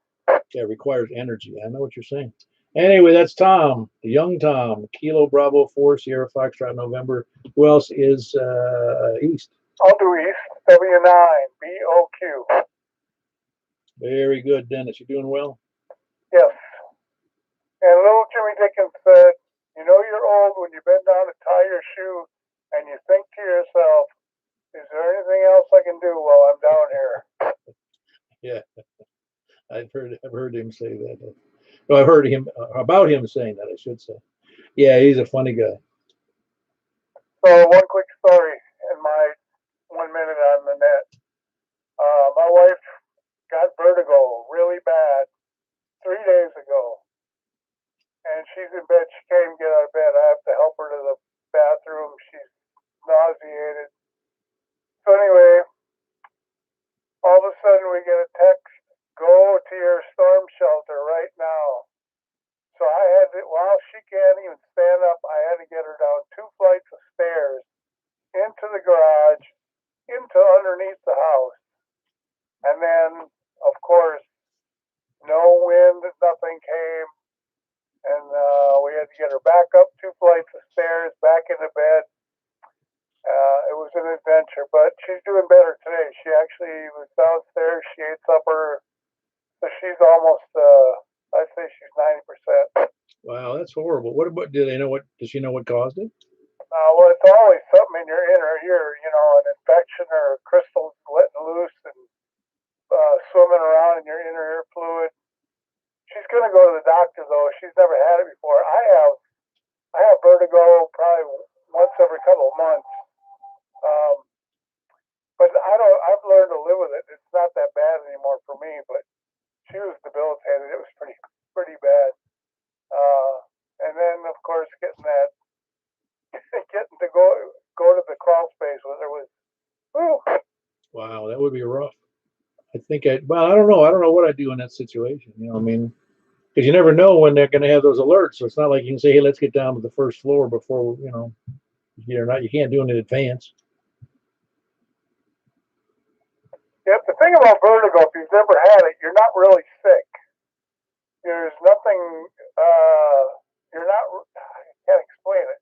Yeah, it requires energy. I know what you're saying. Anyway, that's Tom, the young Tom, Kilo Bravo 4, Sierra Foxtrot November. Who else is east? I'll do east, W9, BOQ. Very good, Dennis. You doing well? Yes. And little Jimmy Dickens said, you're old when you bend down to tie your shoe and you think to yourself, is there anything else I can do while I'm down here? Yeah, I've heard him say that. No, I've heard him about him saying that, I should say. Yeah, he's a funny guy. So one quick story in my 1 minute on the net. My wife got vertigo really bad 3 days ago. And she's in bed. She can't even get out of bed. I have to help her to the bathroom. She's nauseated. So anyway, all of a sudden we get a text, go to your storm shelter right now. So I had to, while she can't even stand up, I had to get her down 2 flights of stairs into the garage, into underneath the house. And then, of course, no wind, nothing came. And we had to get her back up 2 flights of stairs, back into bed. It was an adventure, but she's doing better today. She actually was downstairs. She ate supper, so she's almost that's horrible. What about? Do they know what? Does she know what caused it? Well, it's always something in your inner ear, an infection or crystals letting loose and swimming around in your inner ear fluid. She's going to go to the doctor though. She's never had it before. I have vertigo probably once every couple of months. But I've learned to live with it. It's not that bad anymore for me, but she was debilitated. It was pretty bad. And then of course getting to go to the crawl space with her was, whew. Wow, that would be rough. I think well, I don't know. I don't know what I'd do in that situation. I mean, because you never know when they're going to have those alerts. So it's not like you can say, hey, let's get down to the first floor before, you're not, you can't do it in advance. Yep, the thing about vertigo, if you've never had it, you're not really sick. There's nothing, you're not, I can't explain it.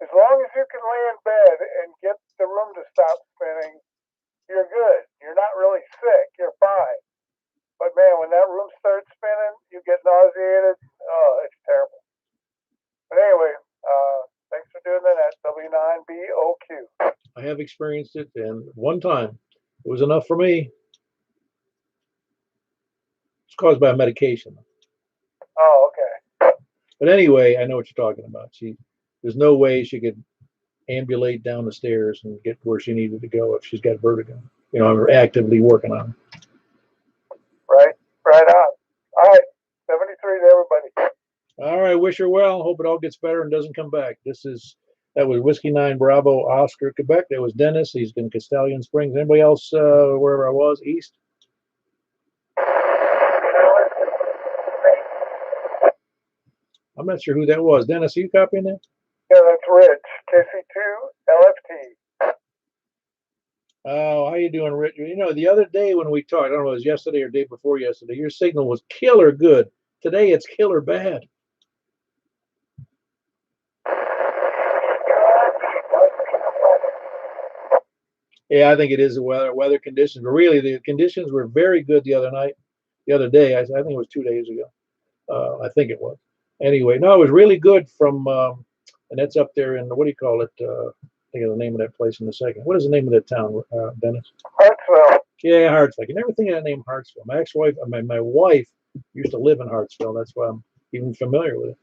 As long as you can lay in bed and get the room to stop spinning, you're good. You're not really sick. You're fine. But man, when that room starts spinning, you get nauseated. Oh, it's terrible. But anyway, thanks for doing that at W9BOQ. I have experienced it, and one time it was enough for me. It's caused by a medication. Oh, okay. But anyway, I know what you're talking about. There's no way she could ambulate down the stairs and get where she needed to go if she's got vertigo. I'm actively working on it. Right on. All right, 73 to everybody. All right, wish her well. Hope it all gets better and doesn't come back. That was Whiskey 9 Bravo Oscar Quebec. That was Dennis. He's in Castellian Springs. Anybody else wherever I was east? I'm not sure who that was. Dennis, are you copying that? Yeah, that's Rich. KC2 LFT. Oh, how you doing, Rich? The other day when we talked, I don't know, it was yesterday or day before yesterday, your signal was killer good. Today it's killer bad. Yeah, I think it is the weather conditions. But really, the conditions were very good the other day. I think it was 2 days ago. I think it was. Anyway, no, it was really good and that's up there in, what do you call it? Think of the name of that place in a second. What is the name of that town, Dennis? Hartsville. Yeah, Hartsville. I can never think of that name, Hartsville. My ex-wife, my wife used to live in Hartsville. That's why I'm even familiar with it.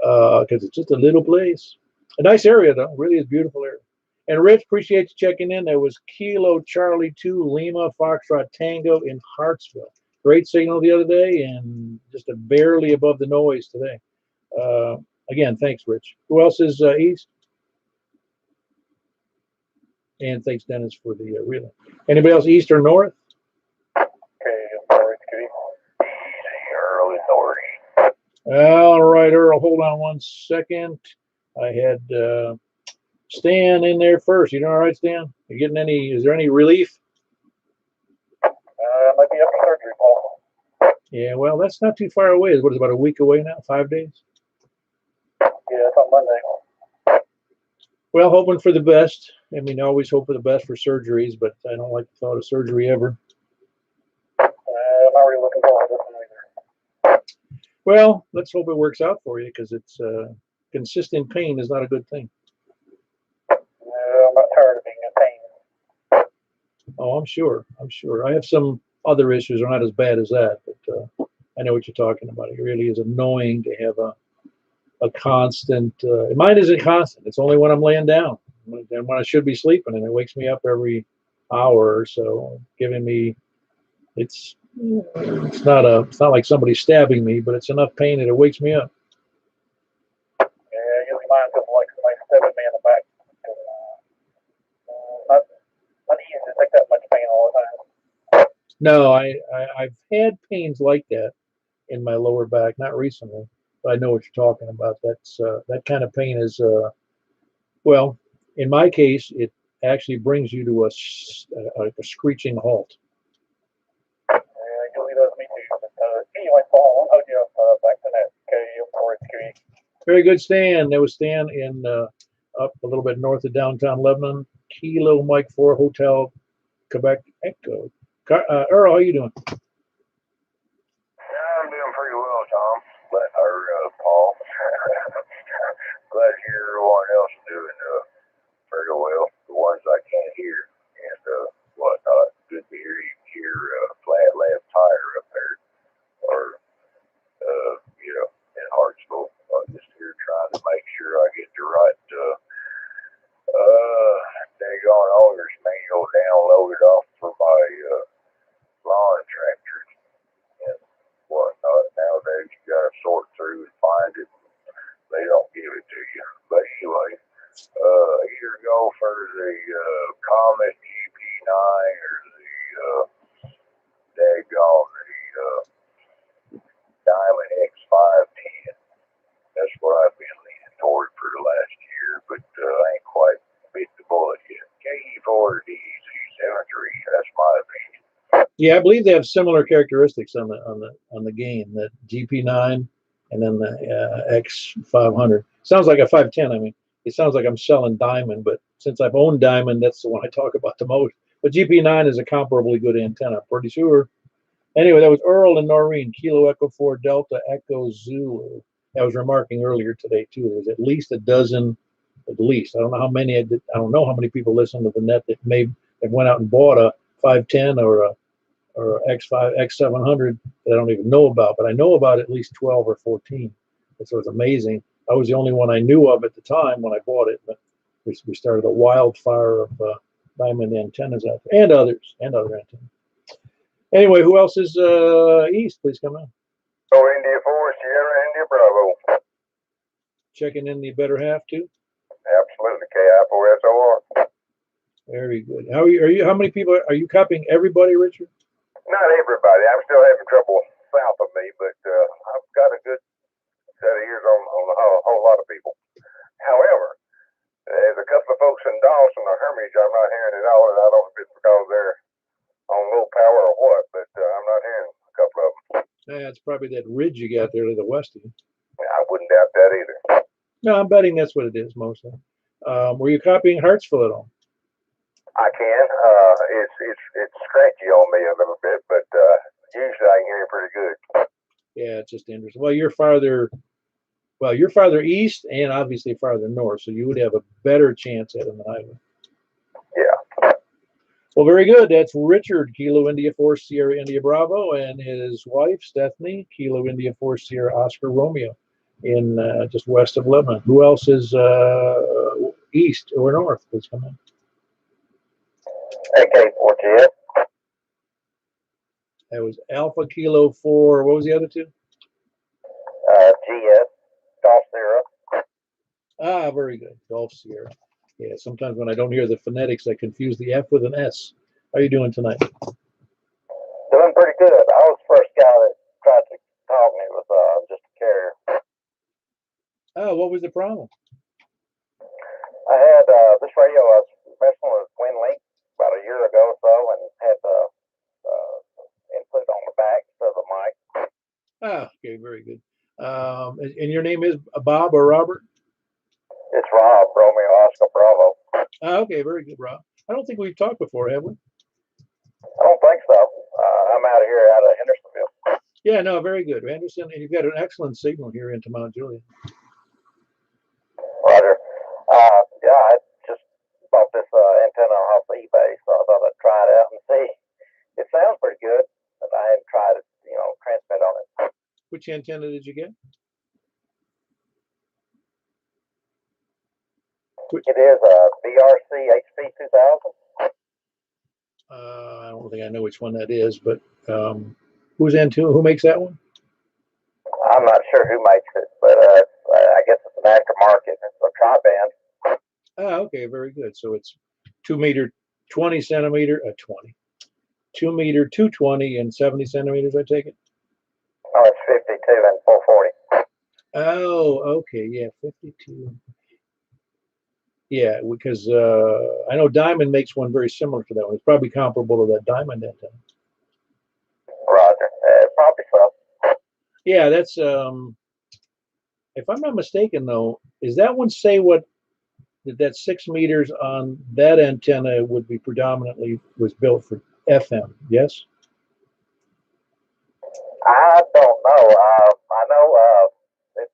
Because it's just a little place. A nice area, though. Really is a beautiful area. And Rich, appreciate you checking in. There was Kilo Charlie 2 Lima Foxtrot Tango in Hartsville. Great signal the other day and just barely above the noise today. Again, thanks, Rich. Who else is east? And thanks, Dennis, for the relay. Anybody else east or north? Okay, north, early north. All right, Earl, hold on one second. I had Stan in there first. You doing all right, Stan? Is there any relief? Might be up for surgery, Paul. Yeah, well, that's not too far away. What is it, about a week away now? 5 days? Yeah, it's on Monday. Well, hoping for the best. I mean, I always hope for the best for surgeries, but I don't like the thought of surgery ever. I'm not really looking forward to this one either. Well, let's hope it works out for you, because it's consistent pain is not a good thing. I'm not tired of being in pain. Oh, I'm sure. I have some other issues. They're not as bad as that, but I know what you're talking about. It really is annoying to have a constant. Mine isn't constant. It's only when I'm laying down, and when I should be sleeping, and it wakes me up every hour or so, giving me. It's not like somebody stabbing me, but it's enough pain that it wakes me up. Yeah, usually mine doesn't like somebody stabbing me in the back. Not easy to take that much pain all the time. No, I've had pains like that in my lower back, not recently, but I know what you're talking about. That's that kind of pain is well, in my case, it actually brings you to a screeching halt. Yeah, usually does me too. But anyway, Paul, I'll hold you up back to that. Okay, for it. Very good, Stan. That was Stan in up a little bit north of downtown Lebanon, Kilo Mike 4 Hotel, Quebec Echo. Earl, how you doing? I'm doing pretty well, Tom. Paul. glad to hear everyone else doing pretty well. The ones I can't hear and whatnot. Good to hear you hear flat left tire up there, or in Hartsville. I'm just here trying to make sure I get the right daggone owner's manual downloaded off for my lawn tractors and whatnot. Nowadays you gotta sort through and find it. They don't give it to you. But anyway, a year ago for the Comet GP9 or the daggone the Diamond X510. That's what I've been leaning toward for the last year, but I ain't quite bit the bullet yet. KE4DZ73, that's my opinion. Yeah, I believe they have similar characteristics on the game. The GP9 and then the X500. Sounds like a 510. I mean, it sounds like I'm selling Diamond, but since I've owned Diamond, that's the one I talk about the most. But GP9 is a comparably good antenna, I'm pretty sure. Anyway, that was Earl and Noreen, Kilo Echo 4 Delta Echo Zulu. I was remarking earlier today too. There's at least a dozen, at least. I don't know how many. I don't know how many people listen to the net that went out and bought a 510 or a X700 that I don't even know about, but I know about at least 12 or 14. And so it's amazing. I was the only one I knew of at the time when I bought it, but we started a wildfire of Diamond antennas out there, and other antennas. Anyway, who else is east? Please come in. So India 4, Sierra, India Bravo. Checking in the better half too. Absolutely, KI4SOR. Very good. How are you? How many people are you copying? Everybody, Richard? Not everybody. I'm still having trouble south of me, but I've got a good set of ears on a whole lot of people. However, there's a couple of folks in Dawson or Hermitage I'm not hearing at all, and I don't know if it's because they're on low power or what, but I'm not hearing a couple of them. That's probably that ridge you got there to the west of you. I wouldn't doubt that either. No, I'm betting that's what it is mostly. Were you copying Hartsville at all? I can. It's scratchy on me a little bit, but usually I can hear you pretty good. Yeah, it's just interesting. Well, you're farther east and obviously farther north, so you would have a better chance at it than I would. Yeah. Well, very good. That's Richard, Kilo India 4 Sierra India Bravo, and his wife, Stephanie, Kilo India 4 Sierra Oscar Romeo, in just west of Lebanon. Who else is east or north? Please come in. AK4 Juliet. That was Alpha Kilo 4. What was the other two? GS. Golf Sierra. Ah, very good. Golf Sierra. Yeah, sometimes when I don't hear the phonetics, I confuse the F with an S. How are you doing tonight? Doing pretty good. I was the first guy that tried to call me with just a carrier. Oh, what was the problem? I had this radio I was messing with WinLink about a year ago or so, and had the input on the back of the mic. Ah, okay, very good. And your name is Bob or Robert? It's Rob, Romeo Oscar Bravo. Ah, okay, very good, Rob. I don't think we've talked before, have we? I don't think so. I'm out of here, out of Hendersonville. Yeah, no, very good. Anderson, and you've got an excellent signal here into Mount Juliet. Roger. Yeah, I just bought this antenna off eBay, so I thought I'd try it out and see. It sounds pretty good, but I hadn't tried it, transmit on it. Which antenna did you get? It is a BRC HP 2000. I don't think I know which one that is, but who makes that one? I'm not sure who makes it, but I guess it's an aftermarket. It's a tri-band. Ah, okay, very good. So it's 2 meter, 20 centimeter, 2 meter, 220 and 70 centimeters, I take it? Oh, it's 52 and 440. Oh, okay, yeah, 52. Yeah, because I know Diamond makes one very similar to that one. It's probably comparable to that Diamond antenna. Roger. Probably so. Yeah, that's, if I'm not mistaken though, is that one say what, that 6 meters on that antenna would be predominantly was built for FM, yes? I don't know. I know it's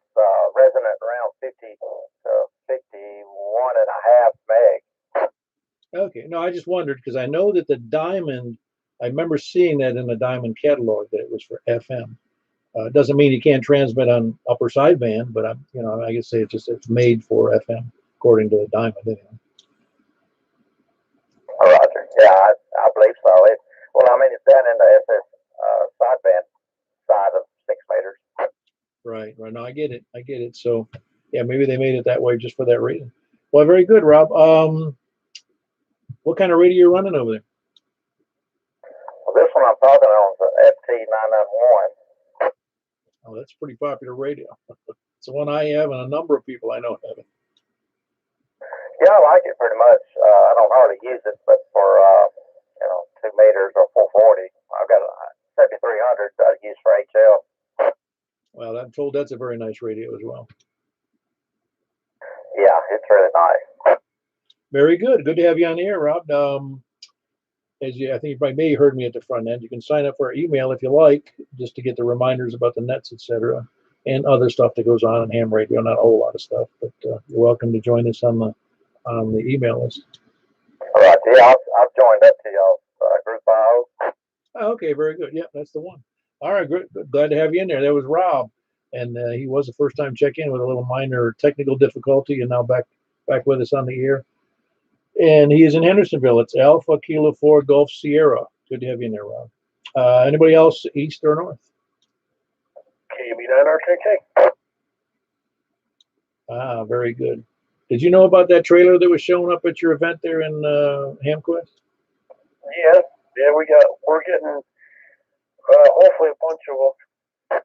resonant around 50 to 51.5 meg. Okay, no, I just wondered because I know that the Diamond, I remember seeing that in the Diamond catalog that it was for FM. It doesn't mean you can't transmit on upper sideband, but I guess say it's made for FM according to the Diamond. Anyway. Roger. Yeah, I believe so. Well, I mean, it's done in the SS sideband side of 6 meters. Right. No, I get it. So, yeah, maybe they made it that way just for that reason. Well, very good, Rob. What kind of radio are you running over there? Well, this one I'm talking on is the FT991. Oh, that's a pretty popular radio. It's the one I have, and a number of people I know have it. Yeah, I like it pretty much. I don't hardly use it, but for 2 meters or 440, I've got a 7300 that I use for HL. Well, I'm told that's a very nice radio as well. Yeah, it's really nice. Very good. Good to have you on the air, Rob. I think you may have heard me at the front end. You can sign up for our email if you like, just to get the reminders about the nets, etc., and other stuff that goes on in ham radio. Not a whole lot of stuff, but you're welcome to join us on the email list. All right. Yeah, I've joined up to y'all group bio. Oh, okay, very good. Yeah, that's the one. All right, good. Glad to have you in there. That was Rob, and he was the first time check-in with a little minor technical difficulty, and now back with us on the air. And he is in Hendersonville. It's Alpha Kilo 4 Golf Sierra. Good to have you in there, Rob. Anybody else east or north? KB9RKK. Ah, very good. Did you know about that trailer that was showing up at your event there in Hamquest? Yeah, we're getting hopefully a bunch of them.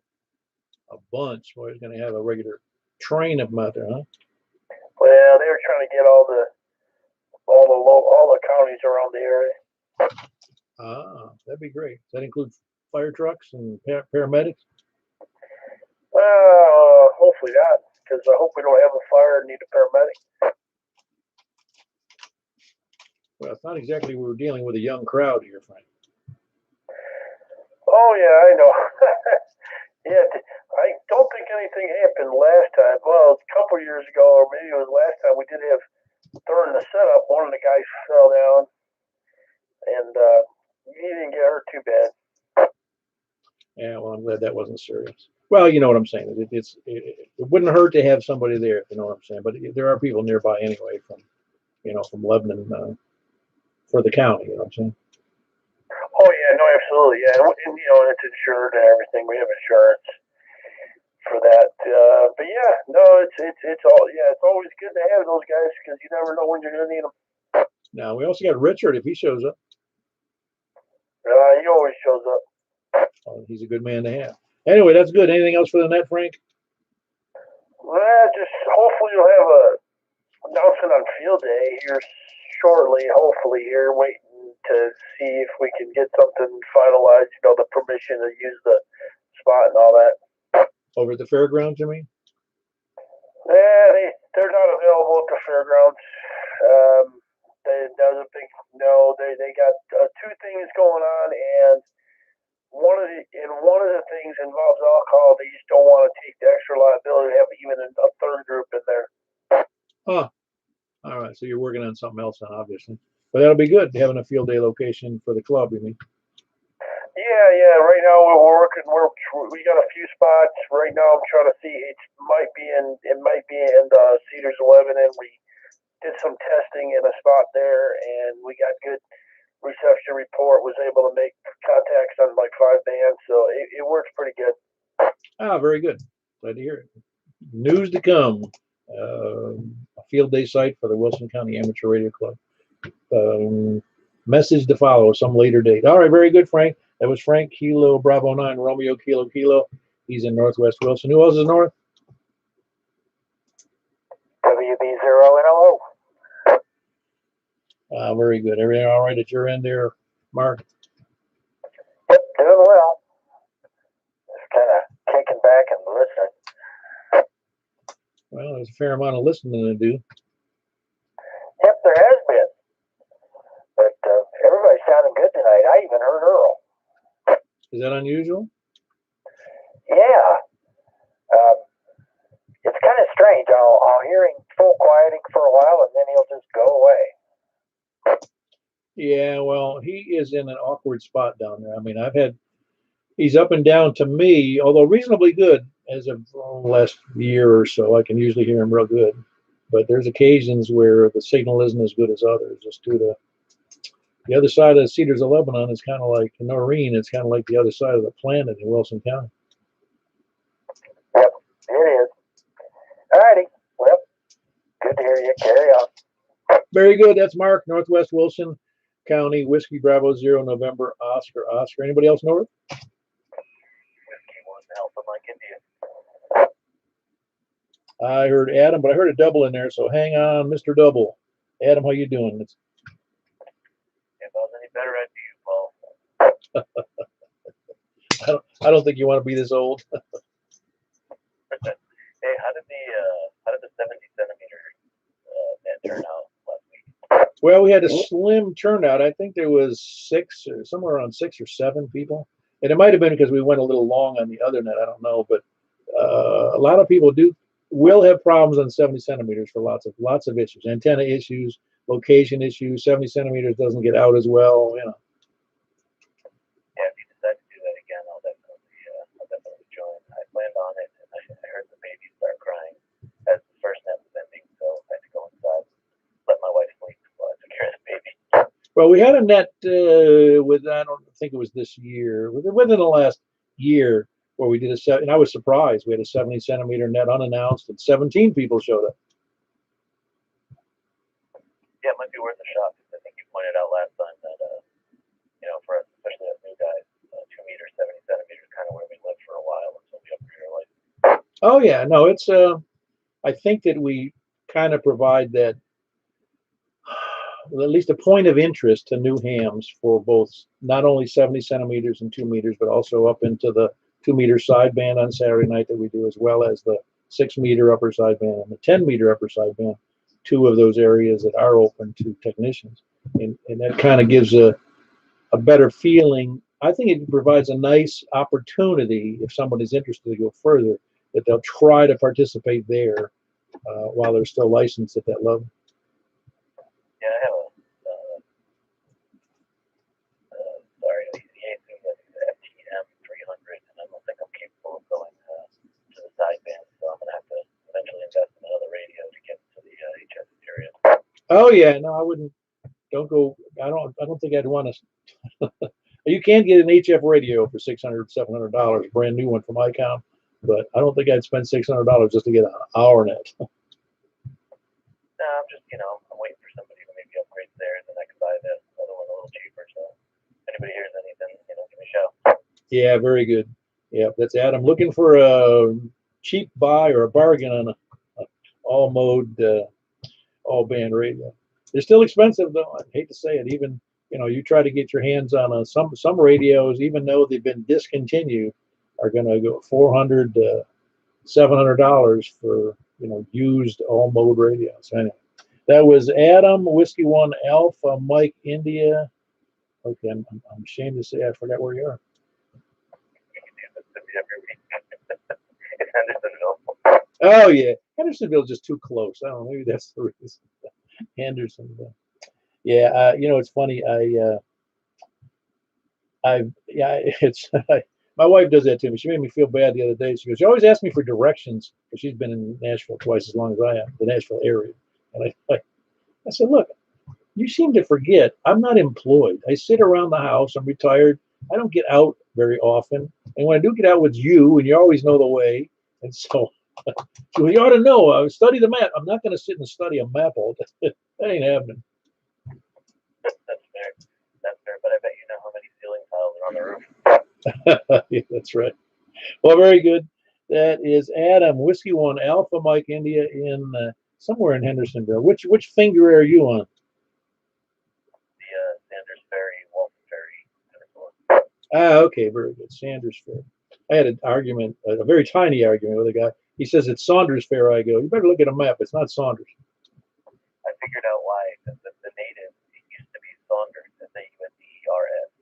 A bunch. Well, he's going to have a regular train of them out there, huh? Well, they were trying to get all the counties around the area. Ah, that'd be great. Does that include fire trucks and paramedics? Hopefully not, because I hope we don't have a fire and need a paramedic. Well, it's not exactly we were dealing with a young crowd here, Frank. Oh, yeah, I know. Yeah, I don't think anything happened last time. Well, a couple of years ago, or maybe it was last time, we did have, during the setup, one of the guys fell down, and he didn't get hurt too bad. Yeah, well, I'm glad that wasn't serious. Well, you know what I'm saying. It wouldn't hurt to have somebody there, if you know what I'm saying. But there are people nearby anyway from Lebanon for the county, you know what I'm saying? Oh, yeah, no, absolutely, yeah. And it's insured and everything. We have insurance for that. But, yeah, no, it's always good to have those guys because you never know when you're going to need them. Now, we also got Richard, if he shows up. He always shows up. Oh, he's a good man to have. Anyway, that's good. Anything else for the net, Frank? Well, just hopefully you'll have a announcement on field day here shortly, hopefully here, waiting to see if we can get something finalized, the permission to use the spot and all that. Over at the fairgrounds, you mean? Yeah, they're not available at the fairgrounds. They got 2 things going on, and one of the things involves alcohol. They just don't want to take the extra liability to have even a third group in there. Oh, all right. So you're working on something else then, obviously. But that'll be good, having a field day location for the club, you mean? Yeah. Right now we're working. We got a few spots. Right now I'm trying to see. It might be in Cedars 11, and we did some testing in a spot there, and we got good reception report. Was able to make contacts on like 5 bands, so it works pretty good. Ah, very good. Glad to hear it. News to come. A field day site for the Wilson County Amateur Radio Club. Message to follow some later date. All right, very good, Frank. That was Frank Kilo Bravo 9 Romeo Kilo. He's in Northwest Wilson. Who else is north? WB0NLO. Very good. Everything all right at your end there, Mark? Yep, doing well. Just kind of kicking back and listening. Well, there's a fair amount of listening to do. Yep, there has been. But everybody's sounding good tonight. I even heard Earl. Is that unusual? Yeah. It's kind of strange. I'll hear him full quieting for a while, and then he'll just go away. Yeah, well, he is in an awkward spot down there. I mean, he's up and down to me, although reasonably good as of the last year or so. I can usually hear him real good. But there's occasions where the signal isn't as good as others, just due to the other side of the Cedars of Lebanon is kind of like Noreen. It's kind of like the other side of the planet in Wilson County. Yep, it is. All righty. Well, good to hear you. Carry on. Very good. That's Mark, Northwest Wilson County, Whiskey Bravo 0, November, Oscar. Anybody else north? Whiskey 1 Alpha Mike India. I heard Adam, but I heard a double in there, so hang on, Mr. Double. Adam, how you doing? If I was any better, I'd be you, Paul. I don't think you want to be this old. Hey, how did the 70 centimeter net turn out last week? Well, we had a slim turnout. I think there was somewhere around 6 or 7 people. And it might have been because we went a little long on the other net. I don't know. But a lot of people will have problems on 70 centimeters for lots of issues. Antenna issues, location issues. 70 centimeters doesn't get out as well. Yeah, if you decide to do that again, I'll definitely join. I planned on it, and I heard the baby start crying as the first net was ending, so I had to go inside, let my wife sleep while I took care of the baby. Well, we had a net I don't think it was this year, within the last year, where we did and I was surprised. We had a 70 centimeter net unannounced, and 17 people showed up. Yeah, it might be worth a shot, because I think you pointed out last time that, for us, especially as new guys, 2 meters, 70 centimeters, kind of where we lived for a while until we upgraded our license. Oh yeah, no, it's I think that we kind of provide that, at least a point of interest to new hams for both not only 70 centimeters and 2 meters, but also up into the 2 meter sideband on Saturday night that we do, as well as the 6 meter upper sideband and the 10 meter upper sideband, 2 of those areas that are open to technicians. And that kind of gives a better feeling. I think it provides a nice opportunity if someone is interested to go further, that they'll try to participate there while they're still licensed at that level. Yeah, I have a FTM 300, and I don't think I'm capable of going to the sideband, so I'm going to have to eventually invest in another radio to get to the HF area. Oh yeah, no, I wouldn't. Don't go. I don't think I'd want to. You can get an HF radio for $600-700, brand new one from Icom, but I don't think I'd spend $600 just to get an hour net. No, I'm just, I'm waiting for somebody to maybe upgrade theirs, and I can buy the other one a little cheaper. So if anybody hears anything, give me a shout. Yeah, very good. Yeah, that's Adam looking for a cheap buy or a bargain on a all mode, all band radio. They're still expensive though. I hate to say it. Even you try to get your hands on some radios, even though they've been discontinued, are going to go $400 to $700 for used all mode radios. Anyway, that was Adam, Whiskey 1 Alpha, Mike India. Okay, I'm ashamed to say I forgot where you are. It's Hendersonville. Oh yeah, Hendersonville's just too close. I don't know. Maybe that's the reason. Hendersonville. Yeah, it's funny. It's my wife does that to me. She made me feel bad the other day. She goes, "You always ask me for directions," because she's been in Nashville twice as long as I am, the Nashville area. And I said, "Look, you seem to forget. I'm not employed. I sit around the house. I'm retired. I don't get out very often. And when I do get out with you, and you always know the way, and so." So you ought to know. I study the map. I'm not going to sit and study a map all day. That ain't happening. That's fair. That's fair. But I bet you know how many ceiling tiles are on the roof. Yeah, that's right. Well, very good. That is Adam, Whiskey 1 Alpha Mike India in somewhere in Hendersonville. Which finger are you on? The Sanders Ferry, Walton Ferry. Okay, very good. Sanders Fair. I had an argument, a very tiny argument with a guy. He says it's Saunders Fair. I go, you better look at a map. It's not Saunders. I figured out why. Because the native, it used to be Saunders, SAUNDERS,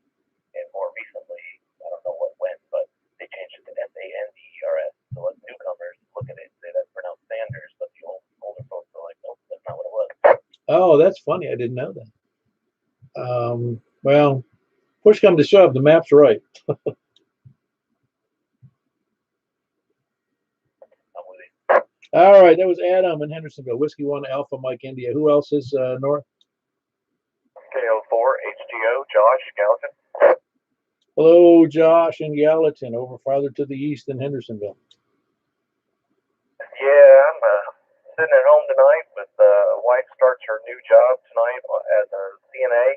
and more recently, I don't know when, but they changed it to SANDERS. So as newcomers look at it and say that's pronounced Sanders, but the older folks are like, Oh, that's funny. I didn't know that. Well, push come to shove, the map's right. All right, that was Adam in Hendersonville. Whiskey 1 Alpha Mike India. Who else is north? KO4 HGO Josh Gallatin. Hello, Josh in Gallatin, over farther to the east in Hendersonville. Yeah, I'm sitting at home tonight with wife starts her new job tonight as a CNA.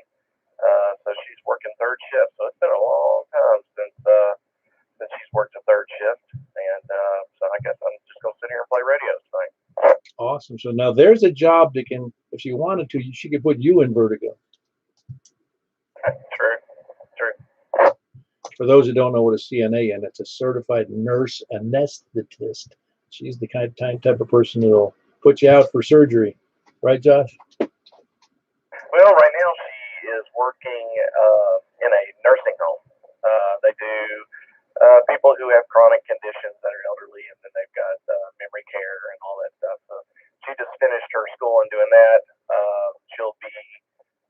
So she's working third shift. So it's been a long time since she's worked a third shift, and so I guess I'm just gonna sit here and play radio tonight. Awesome. So now there's a job that can, if she wanted to, she could put you in Vertigo. True. For those who don't know what a CNA is, it's a certified nurse anesthetist. She's the type of person who'll put you out for surgery, right, Josh? Well, right now she is working in a nursing home. They do people who have chronic conditions that are elderly, and then they've got memory care and all that stuff. So she just finished her school and doing that. She'll be,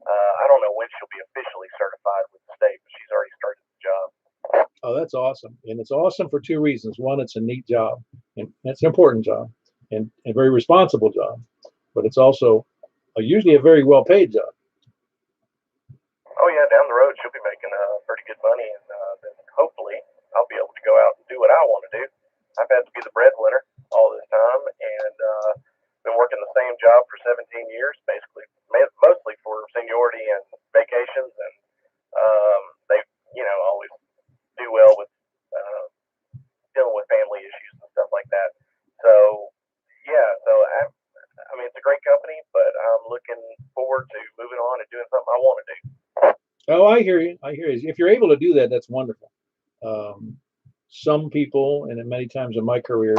I don't know when she'll be officially certified with the state, but she's already started the job. Oh, that's awesome. And it's awesome for two reasons. One, it's a neat job, and it's an important job, and a very responsible job. But it's also usually a very well-paid job. Oh yeah, down the road she'll be making pretty good money, and then hopefully I'll be able to go out and do what I want to do. I've had to be the breadwinner all this time, and been working the same job for 17 years, basically, mostly for seniority and vacations, and they, always do well with dealing with family issues and stuff like that. So yeah, I mean, it's a great company, but I'm looking forward to moving on and doing something I want to do. Oh, I hear you. I hear you. If you're able to do that, that's wonderful. Some people, and many times in my career,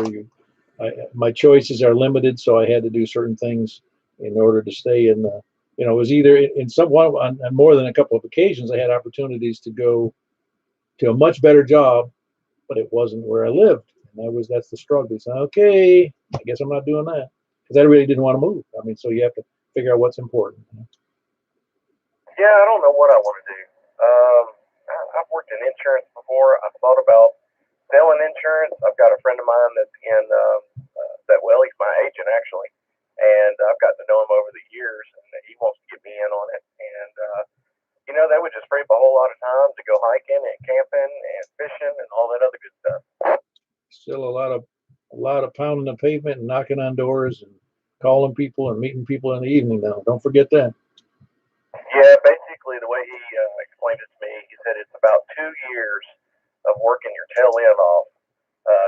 my choices are limited, so I had to do certain things in order to stay in the. It was either in on more than a couple of occasions I had opportunities to go to a much better job, but it wasn't where I lived, and that's the struggle. So okay, I guess I'm not doing that because I really didn't want to move. I mean, so you have to figure out what's important. Yeah, I don't know what I want to do. I've worked in insurance before. I've thought about selling insurance. I've got a friend of mine that's in he's my agent actually, and I've gotten to know him over the years, and he wants to get me in on it. And that would just free up a whole lot of time to go hiking and camping and fishing and all that other good stuff. Still a lot of pounding the pavement and knocking on doors and calling people and meeting people in the evening now. Don't forget that. Yeah, basically the way he explained it to me, he said it's about 2 years of working your tail end off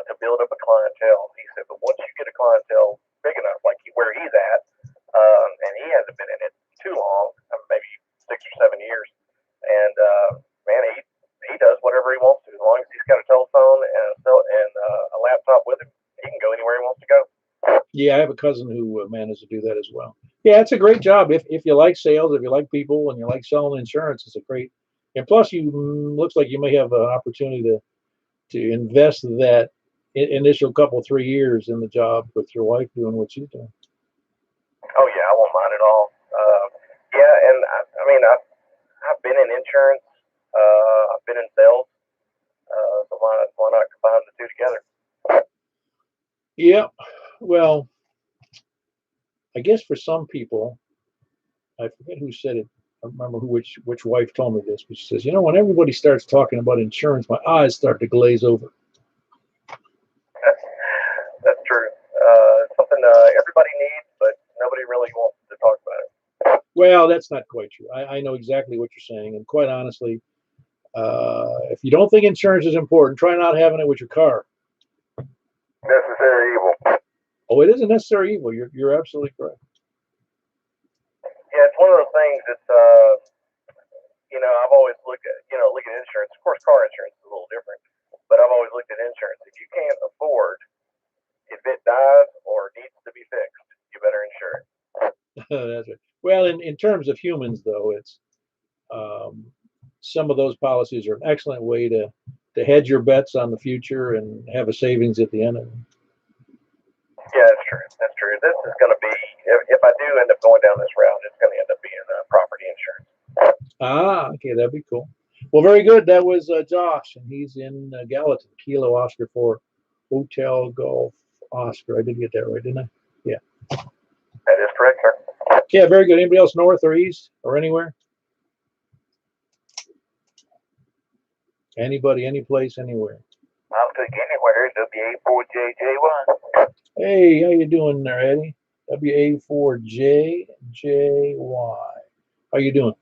to build up a clientele. He said, but once you get a clientele big enough, like where he's at, and he hasn't been in it too long, maybe 6 or 7 years, and man, he does whatever he wants to. As long as he's got a telephone and a laptop with him, he can go anywhere he wants to go. Yeah, I have a cousin who managed to do that as well. Yeah, it's a great job. If you like sales, if you like people, and you like selling insurance, it's a great. And plus, looks like you may have an opportunity to invest that initial couple 3 years in the job with your wife doing what she's doing. Oh yeah, I won't mind at all. Yeah, and I mean, I've been in insurance. I've been in sales. So why not combine the two together? Yeah, well, I guess for some people, I forget who said it. I remember which wife told me this, but she says, when everybody starts talking about insurance, my eyes start to glaze over. That's true. It's something everybody needs, but nobody really wants to talk about it. Well, that's not quite true. I know exactly what you're saying, and quite honestly, if you don't think insurance is important, try not having it with your car. Necessary evil. Oh, it is a necessary evil. You're absolutely correct. Yeah, it's one of those things that's I've always looked at insurance. Of course, car insurance is a little different, but I've always looked at insurance. If you can't afford, if it dies or needs to be fixed, you better insure it. That's right. Well, in terms of humans, though, it's some of those policies are an excellent way to hedge your bets on the future and have a savings at the end of it. Yeah, that's true. That's true. This is going to be, if I do end up going down this route, it's going to end up being property insurance. Ah, okay, that'd be cool. Well, very good. That was Josh, and he's in Gallatin. Kilo Oscar for Hotel Golf Oscar. I did get that right, didn't I? Yeah. That is correct, sir. Yeah, very good. Anybody else north or east or anywhere? Anybody, any place, anywhere? I'll take anywhere. WA4JJ1. Hey, how you doing there, Eddie? WA4JJY. How you doing?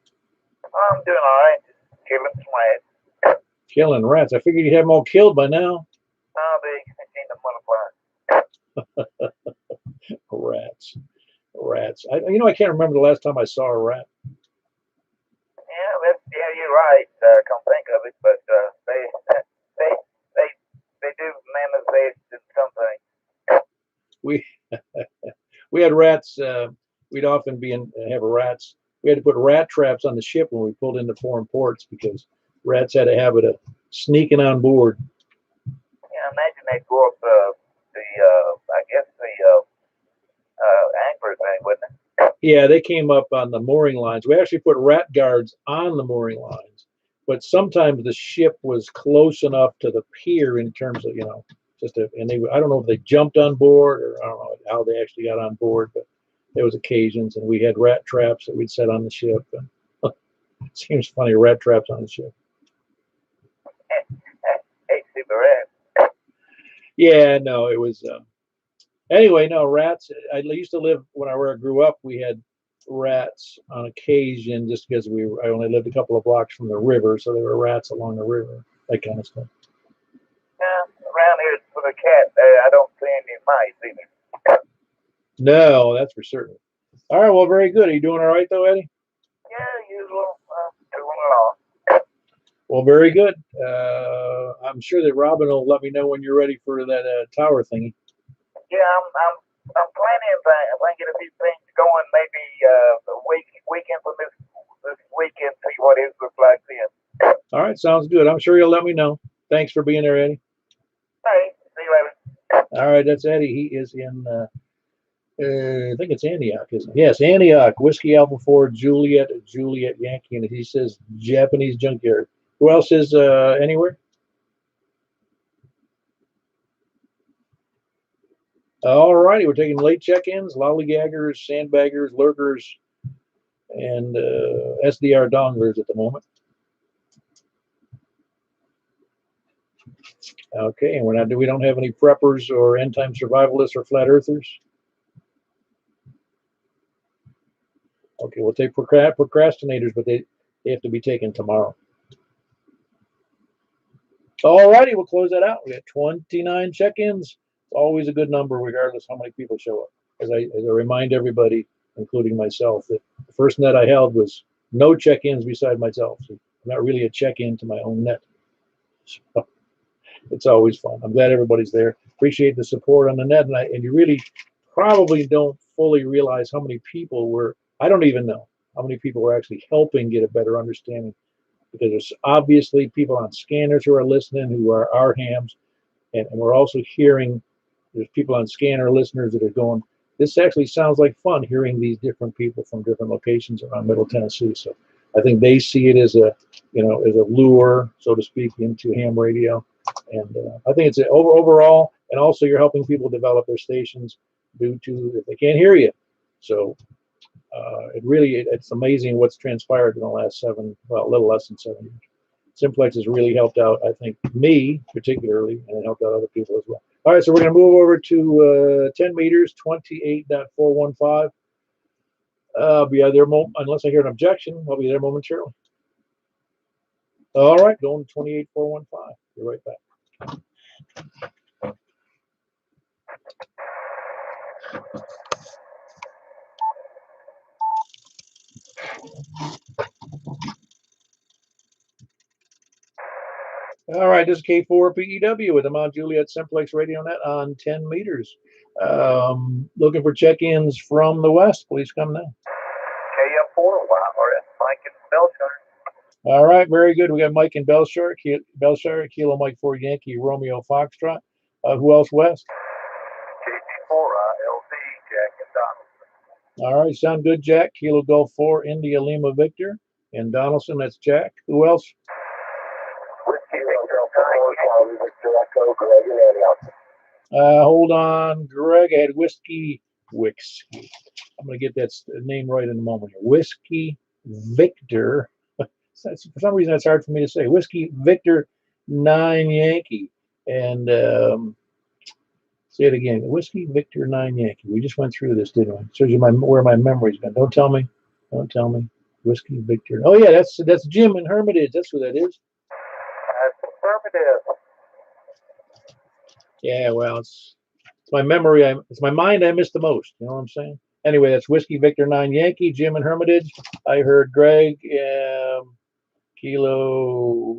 I'm doing all right. Just killing some rats. Killing rats. I figured you'd have them all killed by now. Oh, they seem to multiply. Rats. Rats. I can't remember the last time I saw a rat. Yeah, you're right. Come think of it, but they do manifest in something. We had rats. We'd often have rats. We had to put rat traps on the ship when we pulled into foreign ports because rats had a habit of sneaking on board. Yeah, imagine they go up anchor thing, wouldn't it? Yeah, they came up on the mooring lines. We actually put rat guards on the mooring lines, but sometimes the ship was close enough to the pier in terms of, I don't know if they jumped on board or I don't know how they actually got on board, but there was occasions, and we had rat traps that we'd set on the ship. And it seems funny, rat traps on the ship. Hey, super rat. Yeah, no, it was. Anyway, no, rats. I used to live where I grew up. We had rats on occasion just because I only lived a couple of blocks from the river, so there were rats along the river, that kind of stuff. Yeah, around here for the cat, I don't see any mice either. No, that's for certain. All right, well, very good. Are you doing all right, though, Eddie? Yeah, usual. Doing along. Well, very good. I'm sure that Robin will let me know when you're ready for that tower thingy. Yeah, I'm planning thinking a few things going maybe a weekend from this weekend, see what it looks like then. All right, sounds good. I'm sure you'll let me know. Thanks for being there, Eddie. All right, see you later. All right, that's Eddie. He is in, I think it's Antioch, isn't it? Yes, Antioch, Whiskey Alpha 4, Juliet Yankee, and he says Japanese junkyard. Who else is anywhere? All righty, we're taking late check-ins, lollygaggers, sandbaggers, lurkers, and SDR donglers at the moment. Okay, and we don't have any preppers or end-time survivalists or flat earthers. Okay, we'll take procrastinators, but they have to be taken tomorrow. All righty, we'll close that out. We got 29 check-ins. Always a good number, regardless how many people show up. As I remind everybody, including myself, that the first net I held was no check-ins beside myself. So I'm not really a check-in to my own net. So it's always fun. I'm glad everybody's there. Appreciate the support on the net, and you really probably don't fully realize how many people I don't even know how many people were actually helping get a better understanding, because there's obviously people on scanners who are listening who are our hams, and we're also hearing there's people on scanner listeners that are going, this actually sounds like fun, hearing these different people from different locations around Middle Tennessee. So I think they see it as a lure, so to speak, into ham radio. And I think it's overall, and also you're helping people develop their stations due to if they can't hear you. So it's amazing what's transpired in the last a little less than 7 years. Simplex has really helped out, I think, me particularly, and it helped out other people as well. All right, so we're going to move over to 10 meters, 28.415. I'll be there unless I hear an objection. I'll be there momentarily. All right, going to 28.415. Be right back. All right, this is K4 PEW with the Mount Juliet Simplex Radio Net on 10 meters. Looking for check-ins from the west. Please come now. KM4, YRS, Mike and Belshire. All right, very good. We got Mike in Belshire, Kilo Mike 4 Yankee, Romeo Foxtrot. Who else west? KT4, LZ, All right, sound good, Jack. Kilo Golf 4, India Lima Victor. And Donaldson, that's Jack. Who else? Hold on, Greg. I had Whiskey. I'm going to get that name right in a moment here. Whiskey Victor. For some reason, that's hard for me to say. Whiskey Victor 9 Yankee. And say it again. Whiskey Victor 9 Yankee. We just went through this, didn't we? Shows you where my memory's been. Don't tell me. Don't tell me. Whiskey Victor. Oh yeah, that's Jim and Hermitage. That's who that is. That's affirmative. Yeah, well, it's my memory. It's my mind I miss the most. You know what I'm saying? Anyway, that's Whiskey Victor 9 Yankee, Jim and Hermitage. I heard Greg, Kilo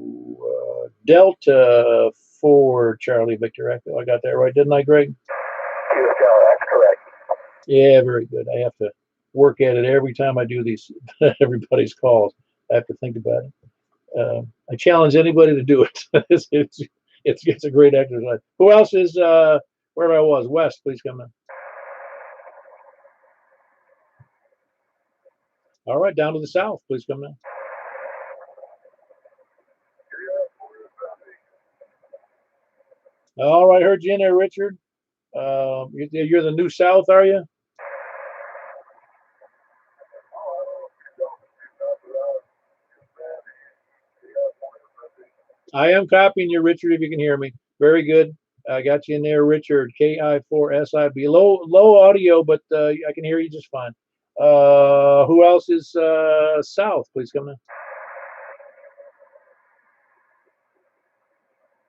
Delta 4 Charlie Victor Echo. I got that right, didn't I, Greg? That's correct. Yeah, very good. I have to work at it every time I do these everybody's calls. I have to think about it. I challenge anybody to do it. It's a great exercise. Who else is wherever I was? West, please come in. All right, down to the south, please come in. All right, heard you in there, Richard. You're the New South, are you? I am copying you, Richard, if you can hear me. Very good. I got you in there, Richard. KI4SIB. Low audio, but I can hear you just fine. Who else is south? Please come in.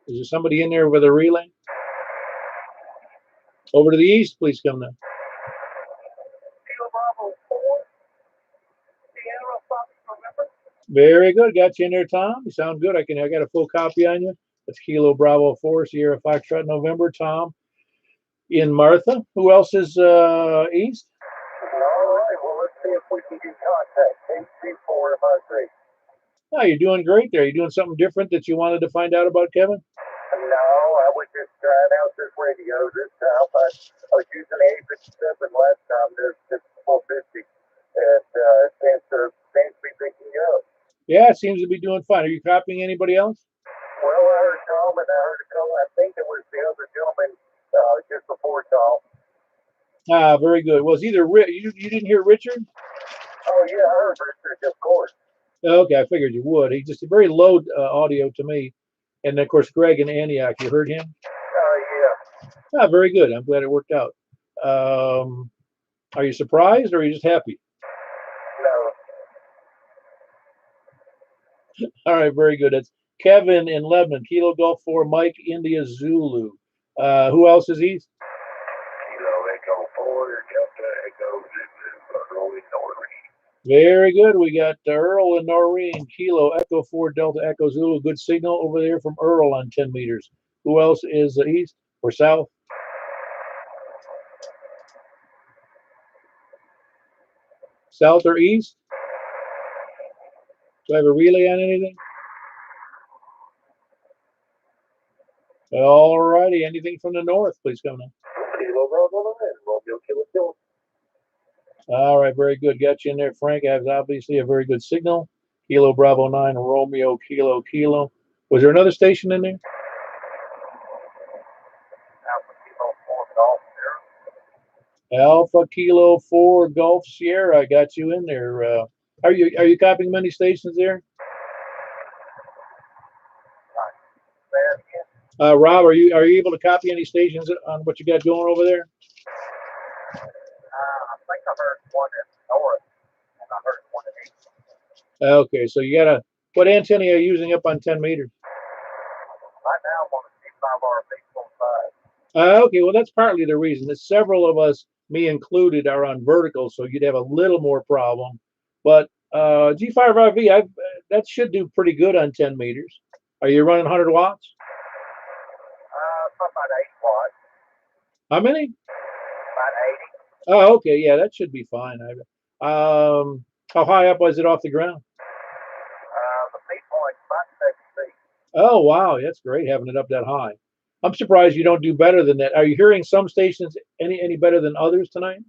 Is there somebody in there with a relay? Over to the east, please come in. Very good. Got you in there, Tom. You sound good. I got a full copy on you. That's Kilo Bravo 4, Sierra Foxtrot November, Tom. In Martha. Who else is east? All right. Well, let's see if we can get contact. HC453. Oh, you're doing great there. You're doing something different that you wanted to find out about, Kevin? No, I was just trying out this radio this time. I was using 857 last time. There's just 450. And it seems to be picking up. Yeah, it seems to be doing fine. Are you copying anybody else? Well, I heard Tom and I heard a couple. I think it was the other gentleman just before Tom. Ah, very good. Well, it's either you didn't hear Richard? Oh, yeah, I heard Richard, of course. Okay, I figured you would. He just very low audio to me. And of course, Greg in Antioch, you heard him? Yeah. Ah, very good. I'm glad it worked out. Are you surprised or are you just happy? No. All right, very good. It's Kevin in Lebanon, Kilo Golf 4, Mike India Zulu. Who else is east? Kilo Echo 4, Delta Echo Zulu, Earl in Noreen. Very good. We got Earl and Noreen, Kilo Echo 4, Delta Echo Zulu. Good signal over there from Earl on 10 meters. Who else is east or south? South or east? Do I have a relay on anything? All righty. Anything from the north, please come in. All right, very good. Got you in there, Frank. Has obviously a very good signal. Kilo Bravo 9, Romeo, Kilo. Was there another station in there? Alpha Kilo 4 Golf Sierra. I got you in there. Are you copying many stations there? Rob, are you able to copy any stations on what you got going over there? I think I heard one in north, and I heard one in east. Okay, so you got what antenna are you using up on 10 meters? Right now, I'm on a C5R 8.5. Okay, well, that's partly the reason. That several of us, me included, are on vertical, so you'd have a little more problem. But G5RV, that should do pretty good on 10 meters. Are you running 100 watts? About 8 watts. How many? About 80. Oh, okay, yeah, that should be fine. How high up was it off the ground? The peak point's about 7 feet. Oh, wow, that's great having it up that high. I'm surprised you don't do better than that. Are you hearing some stations any better than others tonight?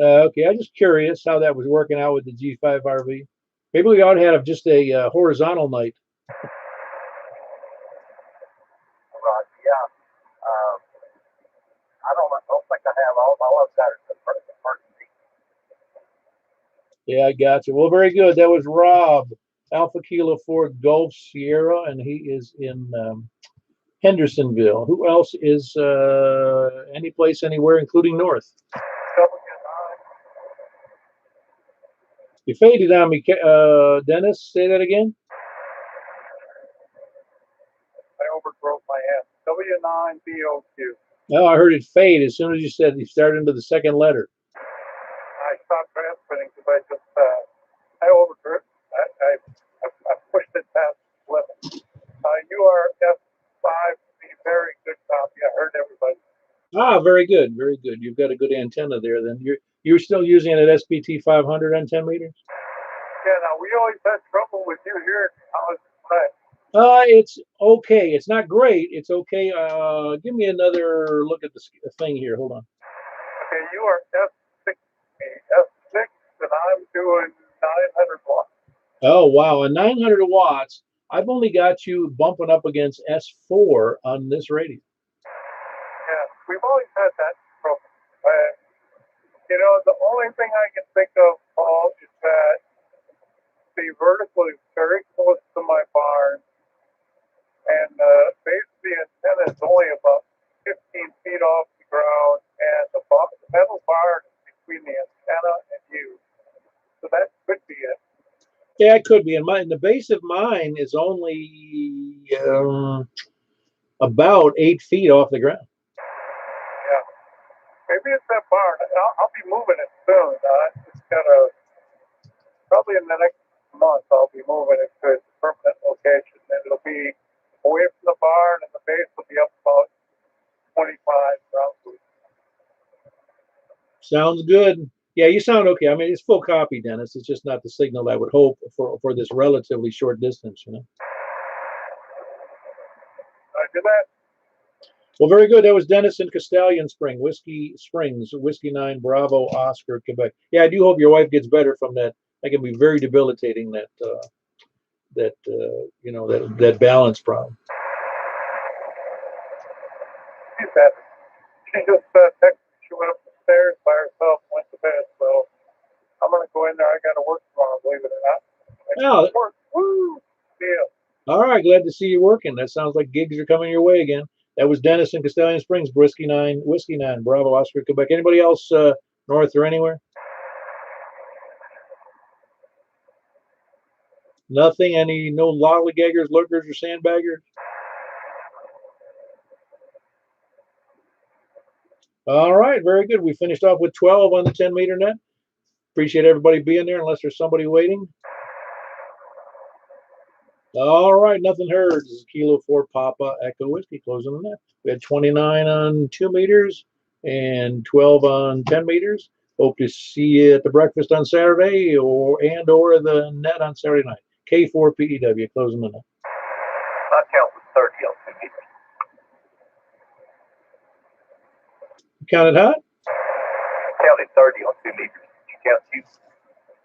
Okay, I'm just curious how that was working out with the G5 RV. Maybe we ought to have just a horizontal night. Right, yeah. I don't think I have all I've got is the first seat. Yeah, I got you. Well, very good. That was Rob, Alpha Kilo Ford Gulf Sierra, and he is in Hendersonville. Who else is any place, anywhere, including North? You faded on me, Dennis. Say that again. I overdrove my head. W9BOQ. No, I heard it fade as soon as you said you started into the second letter. I stopped transmitting because I just I overdrove. I pushed it past the limit. You are F5, the very good copy. I heard everybody. Ah, very good, very good. You've got a good antenna there. Then you're still using it at SPT 500 on 10 meters. Yeah. Now we always had trouble with you here. How is it today? It's okay. It's not great. It's okay. Give me another look at the thing here. Hold on. Okay, you are F6, F6, and I'm doing 900 watts. Oh, wow. And 900 watts. I've only got you bumping up against S4 on this radio. Yeah, we've always had that trouble. The only thing I can think of, Paul, is that the vertical is very close to my barn, and the base of the antenna is only about 15 feet off the ground, and the metal bar is between the antenna and you. So that could be it. Yeah, it could be. And the base of mine is only about 8 feet off the ground. Yeah. Maybe it's that barn. I'll be moving it soon. It's gonna probably in the next month. I'll be moving it to its permanent location, and it'll be away from the barn, and the base will be up about 25 around. Sounds good. Yeah, you sound okay. I mean, it's full copy, Dennis. It's just not the signal I would hope for this relatively short distance, I do that. Well, very good. That was Dennis in Castellian Whiskey 9 Bravo Oscar, Quebec. Yeah, I do hope your wife gets better from that. That can be very debilitating. That balance problem. She's happy. She just texted me. She went up the stairs by herself, and went to bed. So I'm gonna go in there. I got to work tomorrow, believe it or not. Oh, Woo! Yeah. all right. Glad to see you working. That sounds like gigs are coming your way again. That was Dennis in Castellian Springs, Whiskey 9 Bravo Oscar, Quebec. Anybody else north or anywhere? Nothing? No lollygaggers, lurkers, or sandbaggers? All right, very good. We finished off with 12 on the 10-meter net. Appreciate everybody being there, unless there's somebody waiting. All right, nothing heard. This is Kilo 4 Papa Echo Whiskey closing the net. We had 29 on 2 meters and 12 on 10 meters. Hope to see you at the breakfast on Saturday or the net on Saturday night. K4PEW closing the net. My count was 30 on 2 meters. You counted hot? I counted 30 on 2 meters. You count you?